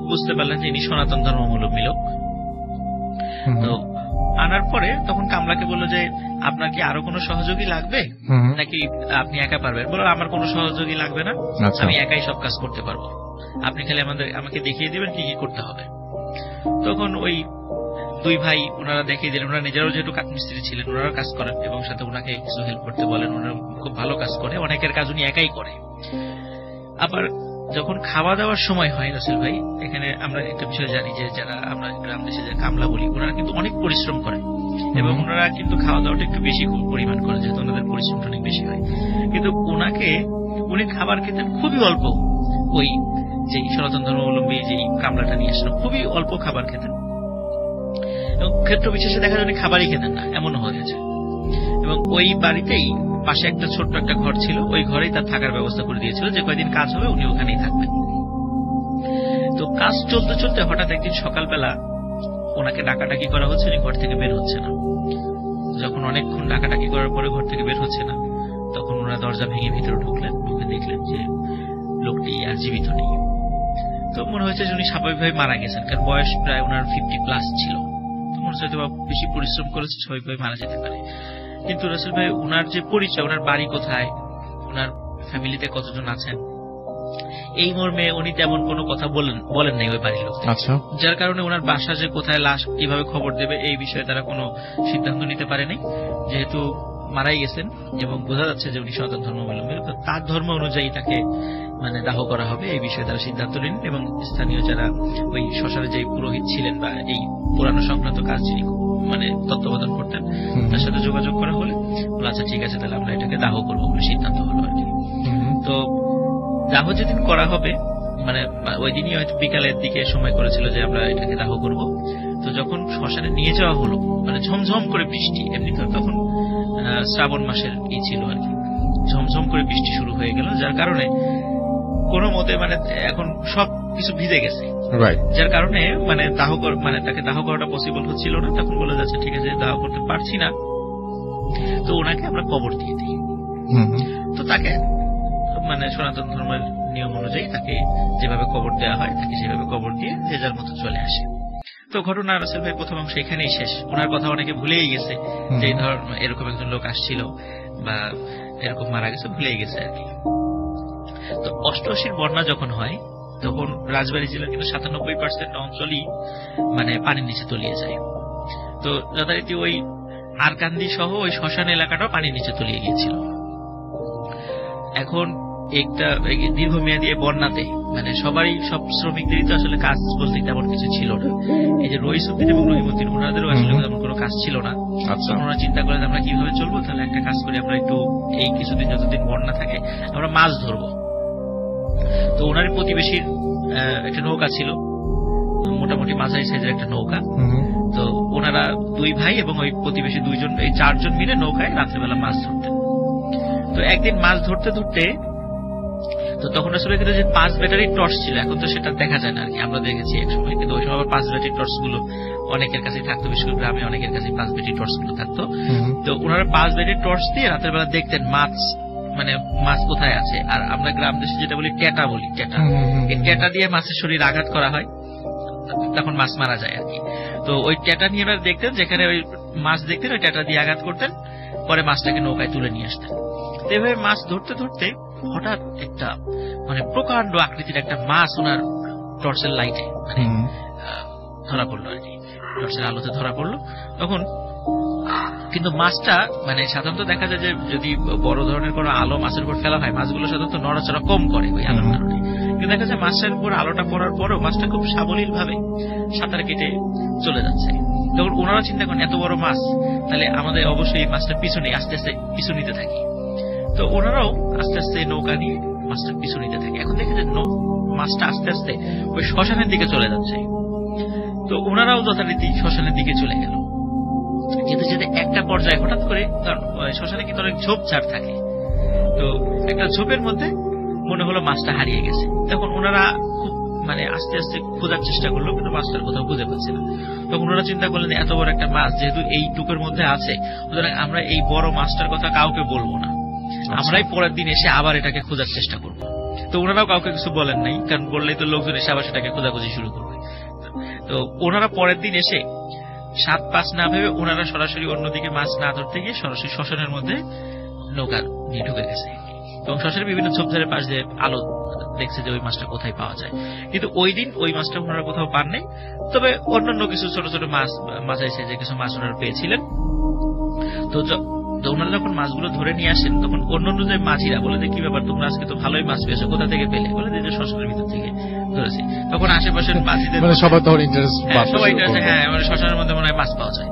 বুঝতে পারলেন যে ইনি সনাতন ধর্মাবলম্বী লোক। তো আনার পরে তখন কামলাকে বললো যে আপনার কি আরো কোনো সহযোগী লাগবে নাকি আপনি একা পারবেন? বললো আমার কোনো সহযোগী লাগবে না, আমি একাই সব কাজ করতে পারবো, আপনি খালি আমাকে দেখিয়ে দিবেন কি কি করতে হবে। তখন ওই দুই ভাই ওনারা দেখিয়ে দিলেন। ওনারা নিজেরাও যেহেতু কাঠমিস্ত্রি ছিলেন, ওনারা কাজ করেন এবং সাথে ওনাকে কিছু হেল্প করতে বলেন। ওনারা খুব ভালো কাজ করে, অনেকের কাজ উনি একাই করে। আবার যখন খাওয়া দাওয়ার সময় হয় রাসেল ভাই, এখানে আমরা একটা বিষয় জানি যে যারা আমরা গ্রাম দেশে যে কামলা বলি, ওনারা কিন্তু অনেক পরিশ্রম করেন এবং ওনারা কিন্তু খাওয়া দাওয়াটা একটু বেশি পরিমাণ করেন, যেহেতু ওনাদের পরিশ্রমটা অনেক বেশি হয়। কিন্তু উনি খাবার খেতেন খুবই অল্প। ওই যে সনাতন ধর্মাবলম্বী যে কামলাটা নিয়ে আসলো, খুবই অল্প খাবার খেতেন এবং ক্ষেত্র বিশেষে দেখা যায় খাবারই খেতেন না, এমনও হয়েছে। এবং ওই বাড়িতেই পাশে একটা ছোট্ট একটা ঘর ছিল, ওই ঘরেই তার থাকার ব্যবস্থা করে দিয়েছিল, যে কয়দিন কাজ হবে উনি ওখানেই থাকবেন। তো কাজ চলতে চলতে হঠাৎ একদিন সকালবেলা ওনাকে ডাকাডাকি করা হচ্ছে, উনি ঘর থেকে বের হচ্ছে না। যখন অনেকক্ষণ ডাকাডাকি করার পরে ঘর থেকে বের হচ্ছে না, তখন ওনারা দরজা ভেঙে ভিতরে ঢুকলেন। ঢুকে দেখলেন যে লোকটি আর জীবিত নেই। তো মনে হয়েছে যে উনি স্বাভাবিকভাবে মারা গেছেন, কারণ বয়স প্রায় ওনার 50+ ছিল। তো মনে হচ্ছে বেশি পরিশ্রম করেছে, স্বাভাবিকভাবে মারা যেতে পারে। কিন্তু রাসেল ভাই ওনার যে পরিচয়, ওনার বাড়ি কোথায়, ওনার ফ্যামিলিতে কতজন আছেন, এই মর্মে উনি তেমন কোনো কথা বলেন নাই ওই বাড়ির লোক।
আচ্ছা,
যার কারণে ওনার বাসা যে কোথায়, লাশ কিভাবে খবর দেবে, এই বিষয়ে তারা কোনো সিদ্ধান্ত নিতে পারেনি। যেহেতু মারাই গেছেন এবং বোঝা যাচ্ছে যে উনি সনাতন ধর্মাবলম্বী, তো তার ধর্ম অনুযায়ী তাকে মানে দাহ করা হবে, এই বিষয়ে তারা সিদ্ধান্ত নিন। এবং স্থানীয় যারা ওই শ্মশানে যে পুরোহিত ছিলেন বা এই পুরানো সংক্রান্ত কাজ যিনি মানে তত্ত্বাবধান করতেন, তার সাথে যোগাযোগ করা হলে বলে আচ্ছা ঠিক আছে, তাহলে আমরা এটাকে দাহ করবো বলে সিদ্ধান্ত হলো আর কি। তো দাহ যেদিন করা হবে, মানে ওই দিনই হয়তো বিকালের দিকে সময় করেছিল যে আমরা এটাকে দাহ করব। তো যখন শ্মশানে নিয়ে যাওয়া হলো, মানে ঝমঝম করে বৃষ্টি, এমনিতে তখন শ্রাবণ মাসের ছিল আর কি, ঝমঝম করে বৃষ্টি শুরু হয়ে গেল, যার কারণে কোনো মতে মানে এখন সব কিছু ভিজে গেছে, যার কারণে মানে তাকে দাহ করাটা পসিবল হচ্ছিল না। তখন বলে যাচ্ছে ঠিক আছে, দাহ করতে পারছি না, তো ওনাকে আমরা কবর দিয়ে দিই। তো তাকে মানে সনাতন ধর্মের নিয়ম অনুযায়ী তাকে যেভাবে কবর দেওয়া হয়, তাকে সেভাবে কবর দিয়ে যে যার মতো চলে আসে। তো ঘটনা রাসেল ভাই প্রথম অংশ এখানেই শেষ। ওনার কথা অনেকে ভুলেই গেছে, যে ধর এরকম একজন লোক আসছিল বা এরকম মারা গেছে, ভুলেই গেছে আর কি। তো 88 বন্যা যখন হয়, তখন রাজবাড়ী জেলার কিন্তু 97% অঞ্চলই মানে পানির নিচে তলিয়ে যায়। তো যথারীতি ওই আরকান্দি সহ ওই শ্মশান এলাকাটাও পানির নিচে তলিয়ে গিয়েছিল। এখন একটা দীর্ঘমেয়াদী বন্যাতে মানে সব শ্রমিকদেরই তো আসলে কাজ বলতে তেমন কিছু ছিল না। এই যে রইসুদ্দিন এবং রহিমউদ্দিন ওনাদেরও আসলে তেমন কোনো কাজ ছিল না। ওনারা চিন্তা করেন আমরা কিভাবে চলবো, তাহলে একটা কাজ করি, আমরা একটু এই কিছুদিন যতদিন বন্যা থাকে আমরা মাছ ধরবো। তো ওনার প্রতিবেশীর একটা নৌকা ছিল, মোটামুটি মাঝারি সাইজের একটা নৌকা। তো ওনারা দুই ভাই এবং ওই প্রতিবেশী দুইজন, এই 4 জন মিলে নৌকায় রাত্রেবেলা মাছ ধরতেন। তো একদিন মাছ ধরতে ধরতে, তো তখন আসলে কিন্তু যে 5 ব্যাটারি টর্চ ছিল, এখন তো সেটা দেখা যায় না আর কি, আমরা দেখেছি এক সময়, কিন্তু ওই সময় আবার 5 ব্যাটারি টর্চ গুলো অনেকের কাছে থাকতো, বিশেষ করে গ্রামে অনেকের কাছে 5 ব্যাটারি টর্চ গুলো থাকতো। তো ওনারা 5 ব্যাটারি টর্চ দিয়ে রাতের বেলা দেখতেন মাছ, মানে মাছ কোথায় আছে। আর আমরা গ্রাম দেশে যেটা বলি ট্যাটা বলি, ট্যাটা, এই ট্যাটা দিয়ে মাছের শরীর আঘাত করা হয়, তখন মাছ মারা যায় আর কি। তো ওই ট্যাটা নিয়ে এবার দেখতেন, যেখানে ওই মাছ দেখতেন ওই ট্যাটা দিয়ে আঘাত করতেন, পরে মাছটাকে নৌকায় তুলে নিয়ে আসতেন। এভাবে মাছ ধরতে ধরতে হঠাৎ একটা মানে প্রকাণ্ড আকৃতির একটা মাছ ওনার টর্চের লাইটে মানে ধরা পড়লো আর কি, টর্চের আলোতে ধরা পড়লো। তখন কিন্তু মাছটা মানে সাধারণত দেখা যায় যে যদি বড় ধরনের কোনো আলো মাছের উপর ফেলা হয়, মাছগুলো সাধারণত নড়াচড়া কম করে ওই আলোর কারণে। কিন্তু দেখা যায় মাছের উপর আলোটা পড়ার পরও মাছটা খুব সাবলীল ভাবে সাঁতার কেটে চলে যাচ্ছে। তখন ওনারা চিন্তা করেন এত বড় মাছ, তাহলে আমাদের অবশ্যই এই মাছটা পিছনে আস্তে আস্তে পিছু নিতে থাকি। তো ওনারাও আস্তে আস্তে নৌকা নিয়ে মাছটা পিছু নিতে থাকে। এখন দেখে যে মাছটা আস্তে আস্তে ওই শ্মশানের দিকে চলে যাচ্ছে। তো ওনারাও যথারীতি শ্মশানের দিকে চলে গেল। যেতে যেতে একটা পর্যায়ে হঠাৎ করে, কারণ শ্মশানে কিন্তু অনেক ঝোপঝাড় থাকে, তো একটা ঝোপের মধ্যে মনে হলো মাছটা হারিয়ে গেছে। তখন ওনারা খুব মানে আস্তে আস্তে খোঁজার চেষ্টা করলো, কিন্তু মাছটার কোথাও খুঁজে পাচ্ছে না। তখন ওনারা চিন্তা করলেন এত বড় একটা মাছ যেহেতু এই টুকের মধ্যে আছে, সুতরাং আমরা এই বড় মাছটার কথা কাউকে বলবো না, আমরাই পরের দিন এসে আবার এটাকে খোঁজার চেষ্টা করবো। তো ওনারাও কাউকে কিছু বলেন নাই, কারণ বললেই তো লোকজন এসে আবার সেটাকে খোঁজাখুঁজি শুরু করবে। তো ওনারা পরের দিন এসে 7-5 না ভেবে ওনারা সরাসরি অন্যদিকে মাছ না ধরতে গিয়ে সরাসরি শ্মশানের মধ্যে নৌকা নিয়ে ঢুকে গেছে এবং শ্মশানের বিভিন্ন ঝোপঝাড়ের পাশ দিয়ে আলো দেখছে যে ওই মাছটা কোথায় পাওয়া যায়। কিন্তু ওই দিন ওই মাছটা ওনারা কোথাও পান নাই, তবে অন্যান্য কিছু ছোট ছোট মাছ, মাঝারি সাইজের কিছু মাছ ওনারা পেয়েছিলেন। তো ওনারা যখন মাছগুলো ধরে নিয়ে আসেন, তখন অন্যান্য যে মাঝিরা বলে যে কি ব্যাপার তোমরা আজকে তো ভালোই মাছ পেয়েছো, কোথা থেকে পেলে? বলে যে শ্মশানের ভিতর থেকে ধরেছি। তখন আশেপাশের মাঝিদের
সবাই তখন ইন্টারেস্ট,
সবাই ইন্টারেস্ট, হ্যাঁ মানে শ্মশানের মধ্যে মনে হয় মাছ পাওয়া যায়,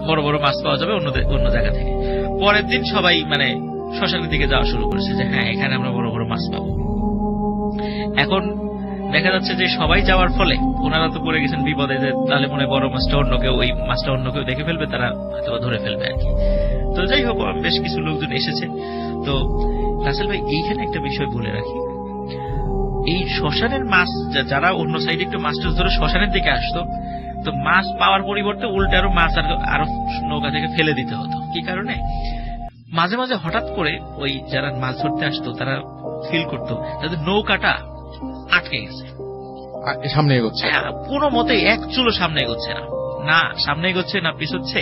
বড় বড় মাছ পাওয়া যাবে অন্য জায়গা থেকে। পরের দিন সবাই মানে শ্মশানের দিকে যাওয়া শুরু করেছে যে হ্যাঁ এখানে আমরা বড় বড় মাছ পাবো। এখন দেখা যাচ্ছে যে সবাই যাওয়ার ফলে ওনারা তো পড়ে গেছেন বিপদে, যে তাহলে মনে বড় মাছটা অন্য কেউ, ওই মাছটা অন্য কেউ দেখে ফেলবে, তারা হয়তো ধরে ফেলবে আর কি। তো যাই হোক বেশ কিছু লোকজন এসেছে। তো রাসেল ভাই এইখানে একটা বিষয় বলে রাখি, এই শ্মশানের মাছ যারা অন্য সাইডে একটু মাছ টাছ ধরে শ্মশানের দিকে আসতো, তো মাছ পাওয়ার পরিবর্তে উল্টে আরো মাছ আরো নৌকা থেকে ফেলে দিতে হতো। কি কারণে? মাঝে মাঝে হঠাৎ করে ওই যারা মাছ ধরতে আসতো তারা ফিল করতো তাদের নৌকাটা আটকে গেছে,
সামনে এগোচ্ছে,
কোনো মতে এক চুলো সামনে এগোচ্ছে না, না সামনে এগোচ্ছে না পিছোচ্ছে।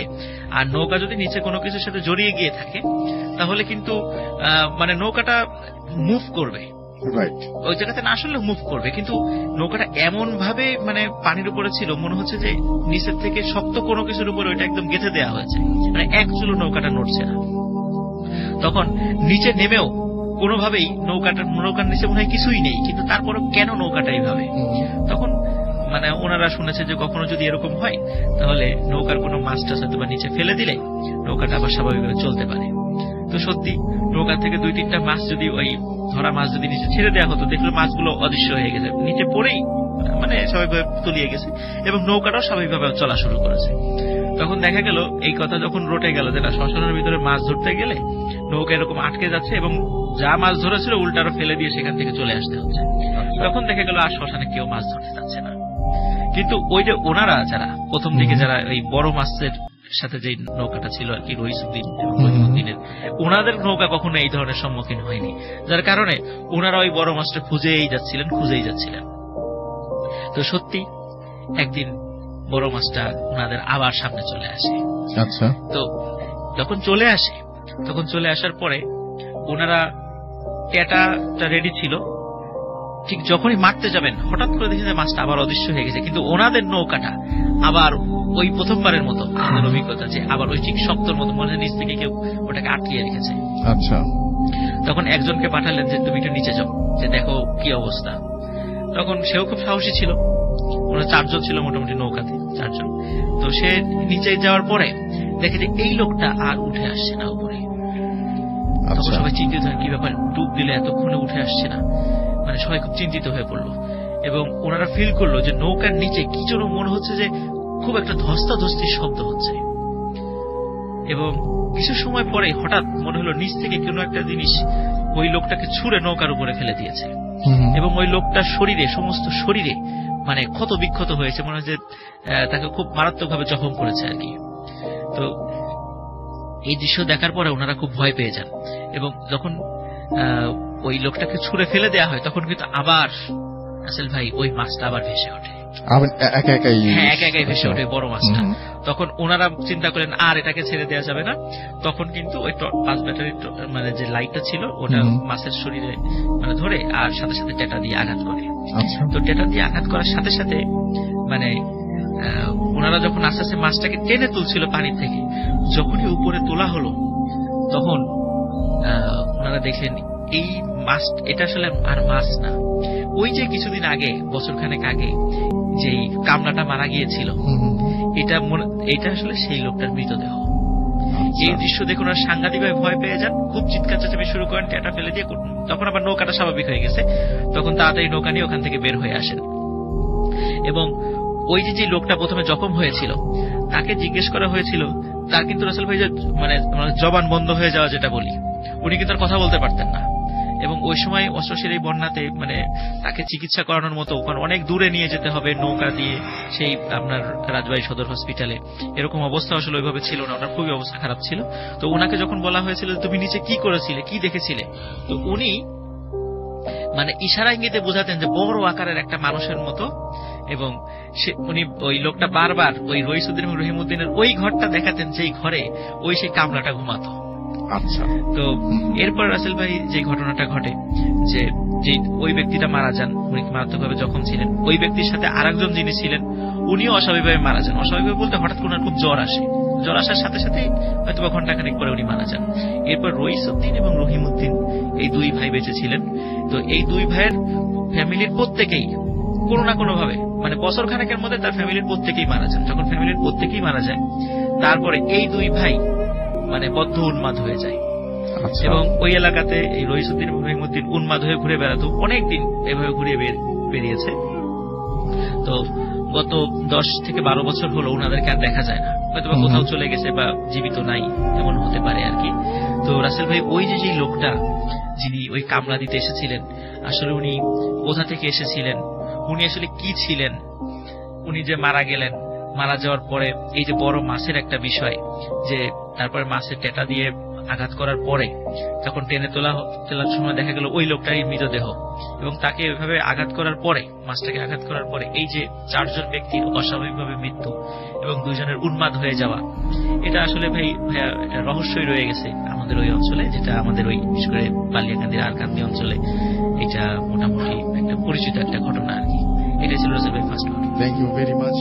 আর নৌকা যদি নিচে কোনো কিছুর সাথে জড়িয়ে গিয়ে থাকে তাহলে কিন্তু মানে নৌকাটা মুভ করবে, ওই জায়গাতে না আসলে মুভ করবে, কিন্তু নৌকাটা এমন ভাবে মানে পানির উপরে ছিল মনে হচ্ছে যে নিচের থেকে শক্ত কোনো কিছুর উপরে ওইটা একদম গেঁথে দেওয়া হয়েছে, মানে এক চুলো নৌকাটা নড়ছে না। তখন নিচে নেমেও কোনোভাবেই নৌকার নিচে মনে হয় কিছুই নেই, কিন্তু তারপরে কেন নৌকাটা এইভাবে? তখন মানে ওনারা শুনেছে যে কখনো যদি এরকম হয় তাহলে নৌকার কোনো মাছটা হয়তো বা নিচে ফেলে দিলে নৌকাটা আবার স্বাভাবিকভাবে চলতে পারে। তো সত্যি নৌকা থেকে 2-3টা মাছ যদি ওই ধরা মাছ যদি নিচে ছেড়ে দেওয়া হতো, দেখলো মাছগুলো অদৃশ্য হয়ে গেছে, নিচে পড়েই মানে স্বাভাবিকভাবে তলিয়ে গেছে এবং নৌকাটাও স্বাভাবিকভাবে চলা শুরু করেছে। তখন দেখা গেল এই কথা যখন রটে গেল যে শ্মশানের ভিতরে মাছ ধরতে গেলে নৌকা এরকম আটকে যাচ্ছে এবং যা মাছ ধরেছিল উল্টারও ফেলে দিয়ে সেখান থেকে চলে আসতে হচ্ছে, তখন দেখা গেল আর শ্মশানে কেউ মাছ ধরতে যাচ্ছে না। কিন্তু ওই যে ওনারা যারা প্রথম দিকে যারা এই বড় মাছের সাথে যে নৌকাটা ছিল আর কি, রহিমউদ্দিনের, ওনাদের নৌকা কখনো এই ধরনের সম্মুখীন হয়নি, যার কারণে ওনারা ওই বড় মাছটা খুঁজেই যাচ্ছিলেন। তো সত্যি একদিন বড় মাছটা ওনাদের আবার সামনে চলে আসে।
আচ্ছা,
তো যখন চলে আসার পরে ওনারা ট্যাটাটা রেডি ছিল, ঠিক যখনই মারতে যাবেন হঠাৎ করে দেখেন যে মাছটা আবার অদৃশ্য হয়ে গেছে, কিন্তু ওনাদের নৌকাটা আবার ওই প্রথমবারের মতো আমাদের অভিজ্ঞতা যে আবার ওই ঠিক শক্তর মতো মনে হয় নিচ থেকে কেউ ওটাকে আটকিয়ে রেখেছে।
আচ্ছা,
তখন একজনকে পাঠালেন যে তুমি একটু নিচে যাও, যে দেখো কি অবস্থা। তখন সেও খুব সাহসী ছিল, ওরা 4 জন ছিল মোটামুটি নৌকাতে, 4 জন। তো সে নিচে যাওয়ার পরে দেখে যে এই লোকটা আর উঠে আসছে না উপরে। তখন সবাই চিন্তিত হয়, কি ব্যাপার, ডুব দিলে এতক্ষণে উঠে আসছে না, মানে সবাই খুব চিন্তিত হয়ে পড়লো। এবং ওনারা ফিল করলো যে নৌকার নিচে কি যেন মনে হচ্ছে যে খুব একটা ধস্তাধস্তির শব্দ হচ্ছে। এবং কিছু সময় পরে হঠাৎ মনে হলো নিচ থেকে কোনো একটা জিনিস ওই লোকটাকে ছুঁড়ে নৌকার উপরে ফেলে দিয়েছে। এবং ওই লোকটার শরীরে, সমস্ত শরীরে মানে ক্ষত বিক্ষত হয়েছে, মনে হয় যে তাকে খুব মারাত্মকভাবে জখম করেছে আর কি। তো এই দৃশ্য দেখার পরে ওনারা খুব ভয় পেয়ে যান। এবং যখন ওই লোকটাকে ছুঁড়ে ফেলে দেওয়া হয় তখন কিন্তু আবার আসল ভাই ওই মাছটা আবার ভেসে ওঠে, একা একাই ভেসে ওঠে বড় মাছটা। তখন ওনারা চিন্তা করেন আর এটাকে ছেড়ে দেওয়া যাবে না। তখন কিন্তু ওই 5 ব্যাটারি মানে যে লাইটটা ছিল ওটা মাছের শরীরে মানে ধরে আর সাথে সাথে টেটা দিয়ে আঘাত করে। তো টেটা দিয়ে আঘাত করার সাথে সাথে মানে ওনারা যখন আস্তে আস্তে মাছটাকে টেনে তুলছিল পানি থেকে, যখনই উপরে তোলা হলো তখন ওনারা দেখলেন এই মাছ, এটা আসলে আর মাছ না, ওই যে কিছুদিন আগে, বছরখানেক আগে যেই কামলাটা মারা গিয়েছিল, এটা আসলে সেই লোকটার মৃতদেহ। এই দৃশ্য দেখে ওনারা সাংঘাতিকভাবে ভয় পেয়ে যান, খুব চিৎকার চেঁচামেচি শুরু করেন, টেটা ফেলে দিয়ে। তখন আবার নৌকাটা স্বাভাবিক হয়ে গেছে, তখন তাড়াতাড়ি নৌকা নিয়ে ওখান থেকে বের হয়ে আসেন। এবং ওই যে লোকটা প্রথমে জখম হয়েছিল তাকে জিজ্ঞেস করা হয়েছিল, তার কিন্তু রাসেল ভাই মানে জবান বন্ধ হয়ে যাওয়া যেটা বলি, উনি কিন্তু আর কথা বলতে পারতেন না। এবং ওই সময় অস্ট্রেলিয়ার এই বন্যাতে মানে তাকে চিকিৎসা করানোর মতো, কারণ অনেক দূরে নিয়ে যেতে হবে নৌকা দিয়ে সেই আপনার রাজবাড়ী সদর হসপিটালে, এরকম অবস্থা আসলে ওইভাবে ছিল না, ওনার খুবই অবস্থা খারাপ ছিল। তো ওনাকে যখন বলা হয়েছিল তুমি নিচে কি করেছিলে, কি দেখেছিলে, তো উনি মানে ইশারা ইঙ্গিতে বোঝাতেন যে বড় আকারের একটা মানুষের মতো। এবং উনি ওই লোকটা বারবার ওই রইসুদ্দিন এবং রহিমউদ্দিনের ওই ঘরটা দেখাতেন, যেই ঘরে ওই সেই কামলাটা ঘুমাতো। আচ্ছা, তো এরপর রাসেল ভাই যে ঘটনাটা ঘটে যে ওই ব্যক্তিটা মারা যান, উনি মারাত্মকভাবে জখম ছিলেন, ওই ব্যক্তির সাথে আরেকজন যিনি ছিলেন উনিও অস্বাভাবিকভাবে মারা যান। অস্বাভাবিকভাবে বলতে হঠাৎ করে খুব জ্বর আসে, জ্বর আসার সাথে সাথে হয়তো ঘন্টাখানেক পরে উনি মারা যান। এরপর রইসুদ্দিন এবং রহিমউদ্দিন এই 2 ভাই বেঁচে ছিলেন। তো এই 2 ভাইয়ের ফ্যামিলির প্রত্যেকেই কোনো না কোনো ভাবে মানে বছর খানেকের মধ্যে তার ফ্যামিলির প্রত্যেকেই মারা যান। যখন ফ্যামিলির প্রত্যেকেই মারা যায়, তারপরে এই 2 ভাই মানে বদ্ধ উন্মাদ হয়ে যায়। এবং ওই এলাকাতে এই রইসুদ্দিন এবং রহিমউদ্দিন উন্মাদ হয়ে ঘুরে বেড়াতো, অনেকদিন এভাবে ঘুরে বেরিয়েছে। তো গত 10 থেকে 12 বছর হলো ওনাদেরকে আর দেখা যায় না, হয়তো বা কোথাও চলে গেছে বা জীবিত নাই, এমন হতে পারে আর কি। তো রাসেল ভাই ওই যে লোকটা যিনি ওই কামলা দিতে এসেছিলেন, আসলে উনি কোথা থেকে এসেছিলেন, উনি আসলে কি ছিলেন, উনি যে মারা গেলেন, মারা যাওয়ার পরে এই যে বড় মাছের একটা বিষয়, যে তারপরে মাছের টেটা দিয়ে আঘাত করার পরে যখন টেনে তোলার সময় দেখা গেল ওই লোকটারই মৃতদেহ, এবং তাকে ওইভাবে আঘাত করার পরে, মাছটাকে আঘাত করার পরে এই যে 4 জন ব্যক্তির অস্বাভাবিকভাবে মৃত্যু এবং 2 জনের উন্মাদ হয়ে যাওয়া, এটা আসলে ভাইয়া রহস্যই রয়ে গেছে আমাদের ওই অঞ্চলে, যেটা আমাদের ওই বিশেষ করে বালিয়াকান্দির আরকান্দি অঞ্চলে এটা মোটামুটি একটা পরিচিত একটা ঘটনা আর কি। এটাই ছিল রাসেল ভাই ফার্স্ট ঘটনা।
Thank you very much.